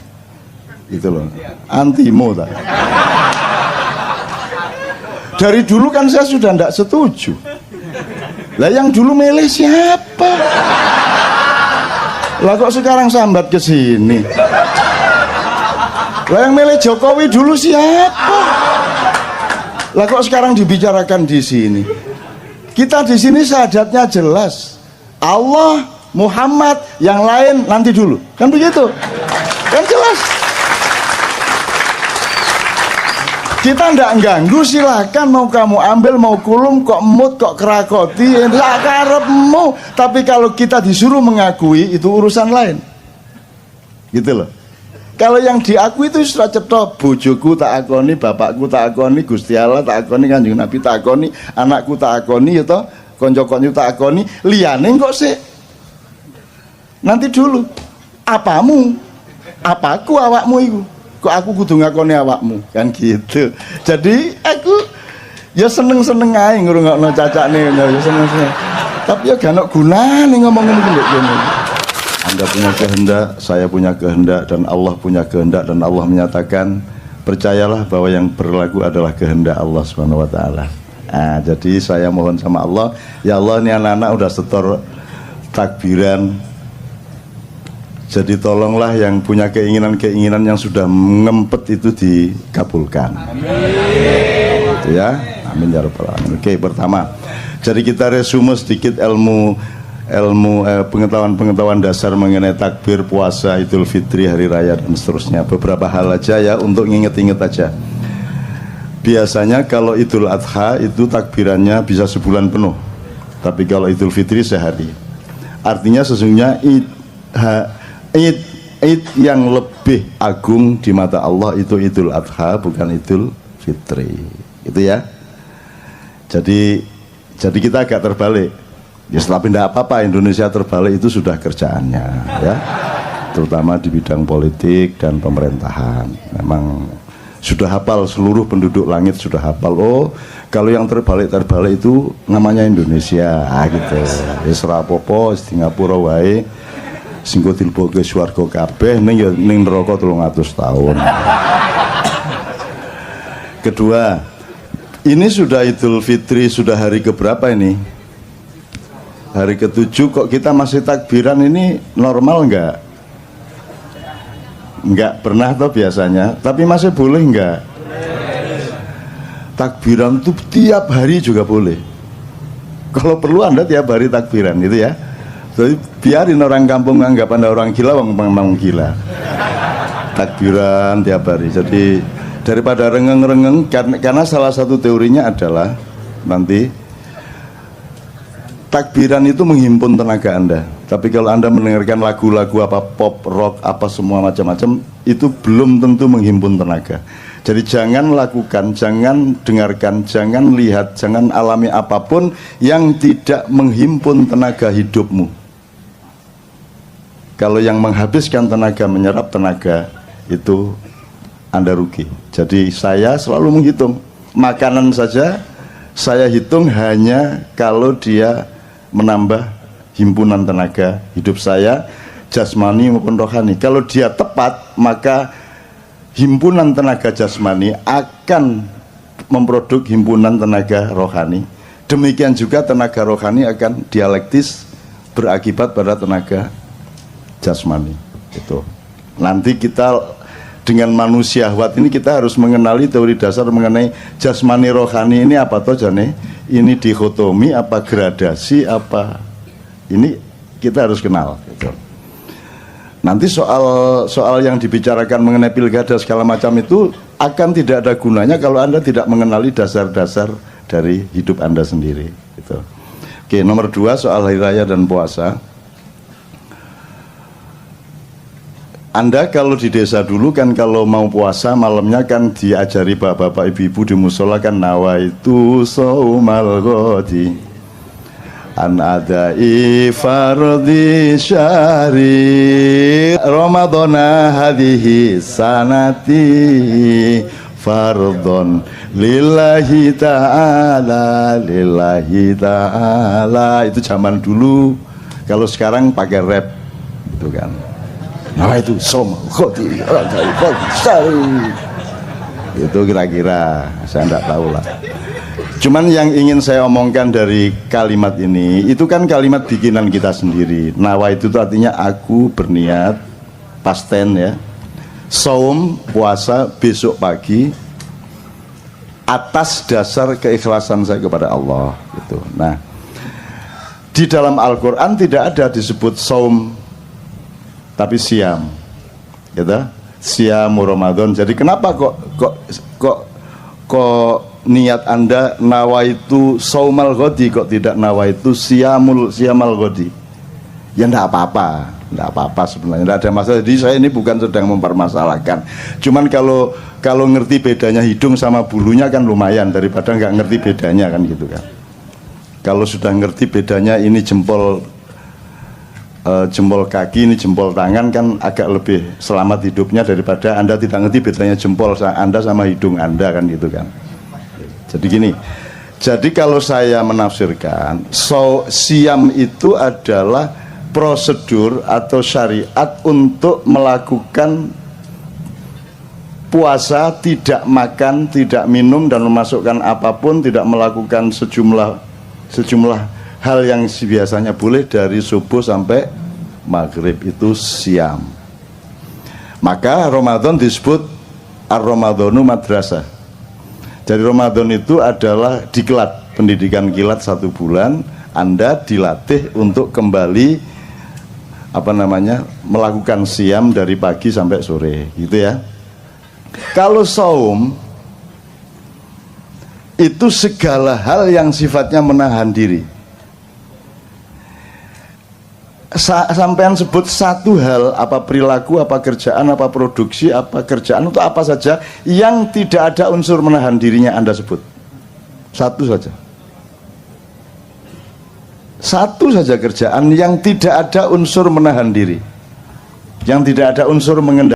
Gitu loh. Antimo tak. Dari dulu kan saya sudah ndak setuju. Lah yang dulu milih siapa? Lah kok sekarang sambat ke sini? Lah yang milih Jokowi dulu siapa? Lah kok sekarang dibicarakan di sini? Kita di sini syahadatnya jelas. Allah, Muhammad, yang lain nanti dulu. Kan begitu? Kan jelas. Kita ndak ganggu, silakan mau kamu ambil, mau kulum, kok mut, kok kerakoti, ndak karepmu. Tapi kalau kita disuruh mengakui itu urusan lain. Gitu loh. Kalau yang diakui itu sudah cetha, bojoku tak akoni, bapakku tak akoni, Gusti Allah tak akoni, Kanjeng Nabi tak akoni, anakku tak akoni ya toh, kanca-kanca tak akoni, liyane kok sik. Nanti dulu. Apamu? Apaku awakmu iku? Kok aku kudu ngakoni awakmu? Kan gitu. Jadi aku ya seneng-seneng ae ngrungokno cacakne ya seneng-seneng. Tapi ya gak ono gunane ngomongin iki lho kene. Anda punya kehendak, saya punya kehendak, dan Allah punya kehendak, dan Allah menyatakan percayalah bahwa yang berlaku adalah kehendak Allah Subhanahu wa taala. Nah, jadi saya mohon sama Allah, ya Allah ini anak-anak udah setor takbiran. Jadi tolonglah yang punya keinginan-keinginan yang sudah ngempet itu dikabulkan. Amin. Gitu ya. Amin ya rabbal alamin. Oke, pertama. Jadi kita resume sedikit pengetahuan dasar mengenai takbir, puasa, Idul Fitri, hari raya dan seterusnya. Beberapa hal aja ya untuk nginget-inget aja. Biasanya kalau Idul Adha itu takbirannya bisa sebulan penuh. Tapi kalau Idul Fitri sehari. Artinya sesungguhnya Id yang lebih agung di mata Allah itu Idul Adha, bukan Idul Fitri. Itu ya. Jadi kita agak terbalik. Ya tapi tidak apa-apa, Indonesia terbalik itu sudah kerjaannya ya. Terutama di bidang politik dan pemerintahan. Memang sudah hafal, seluruh penduduk langit sudah hafal. Oh, kalau yang terbalik itu namanya Indonesia gitu. Wis ora apa-apa, Singapura wae. Sing dilebokke swarga kabeh ning neraka 300 tahun. Kedua, ini sudah Idul Fitri, sudah hari keberapa ini? Hari ke-7 kok kita masih takbiran, ini normal enggak? Enggak pernah toh biasanya, tapi masih boleh enggak? Takbiran tuh tiap hari juga boleh. Kalau perlu Anda tiap hari takbiran gitu ya. Jadi biarin orang kampung anggap Anda orang gila, memang gila. Takbiran tiap hari. Jadi daripada rengeng-rengeng, karena salah satu teorinya adalah nanti takbiran itu menghimpun tenaga Anda. Tapi kalau Anda mendengarkan lagu-lagu apa pop, rock, apa semua macam-macam, itu belum tentu menghimpun tenaga. Jadi jangan lakukan, jangan dengarkan, jangan lihat, jangan alami apapun yang tidak menghimpun tenaga hidupmu. Kalau yang menghabiskan tenaga, menyerap tenaga, itu Anda rugi. Jadi saya selalu menghitung makanan saja, saya hitung hanya kalau dia menambah himpunan tenaga hidup saya, jasmani maupun rohani. Kalau dia tepat, maka himpunan tenaga jasmani akan memproduk himpunan tenaga rohani. Demikian juga tenaga rohani akan dialektis berakibat pada tenaga jasmani. Itu nanti kita dengan manusia syahwat ini kita harus mengenali teori dasar mengenai jasmani rohani ini apa toh jane. Ini dikotomi apa gradasi apa, ini kita harus kenal gitu. Nanti soal yang dibicarakan mengenai pilkada segala macam itu akan tidak ada gunanya kalau Anda tidak mengenali dasar-dasar dari hidup Anda sendiri gitu. Oke, nomor 2 soal hari raya dan puasa. Anda kalau di desa dulu kan kalau mau puasa malamnya kan diajari bapak-bapak ibu-ibu di musola kan nawaitu saumal ghadi an adai fardhi syahri ramadhana hadhihi sanati fardhon lillahi ta'ala itu zaman dulu. Kalau sekarang pakai rap gitu kan. Nah itu som khoti itu kira-kira saya tidak tahu lah. Cuman yang ingin saya omongkan dari kalimat ini, itu kan kalimat bikinan kita sendiri. Nawa itu tuh artinya aku berniat, pasten ya. Saum, puasa besok pagi atas dasar keikhlasan saya kepada Allah gitu. Nah, di dalam Al-Quran tidak ada disebut saum tapi siam gitu. Siam Ramadan. Jadi kenapa kok niat Anda nawaitu saumal ghadi, kok tidak nawaitu siamal ghadi? Ya enggak apa-apa sebenarnya, enggak ada masalah. Jadi saya ini bukan sedang mempermasalahkan. Cuman kalau ngerti bedanya hidung sama bulunya kan lumayan daripada nggak ngerti bedanya kan gitu kan. Kalau sudah ngerti bedanya ini jempol kaki, ini jempol tangan, kan agak lebih selamat hidupnya daripada Anda tidak ngerti bedanya jempol Anda sama hidung Anda kan gitu kan. Jadi gini, jadi kalau saya menafsirkan siam itu adalah prosedur atau syariat untuk melakukan puasa, tidak makan, tidak minum dan memasukkan apapun, tidak melakukan sejumlah hal yang biasanya boleh dari subuh sampai maghrib, itu siam. Maka Ramadan disebut ar-Ramadhanu madrasah. Jadi Ramadan itu adalah diklat, pendidikan kilat 1 bulan. Anda dilatih untuk kembali melakukan siam dari pagi sampai sore gitu ya. Kalau saum itu segala hal yang sifatnya menahan diri. Sampean sebut satu hal, apa perilaku, apa kerjaan, apa produksi, apa kerjaan, untuk apa saja yang tidak ada unsur menahan dirinya Anda sebut. Satu saja. Satu saja kerjaan yang tidak ada unsur menahan diri, yang tidak ada unsur mengendalikan.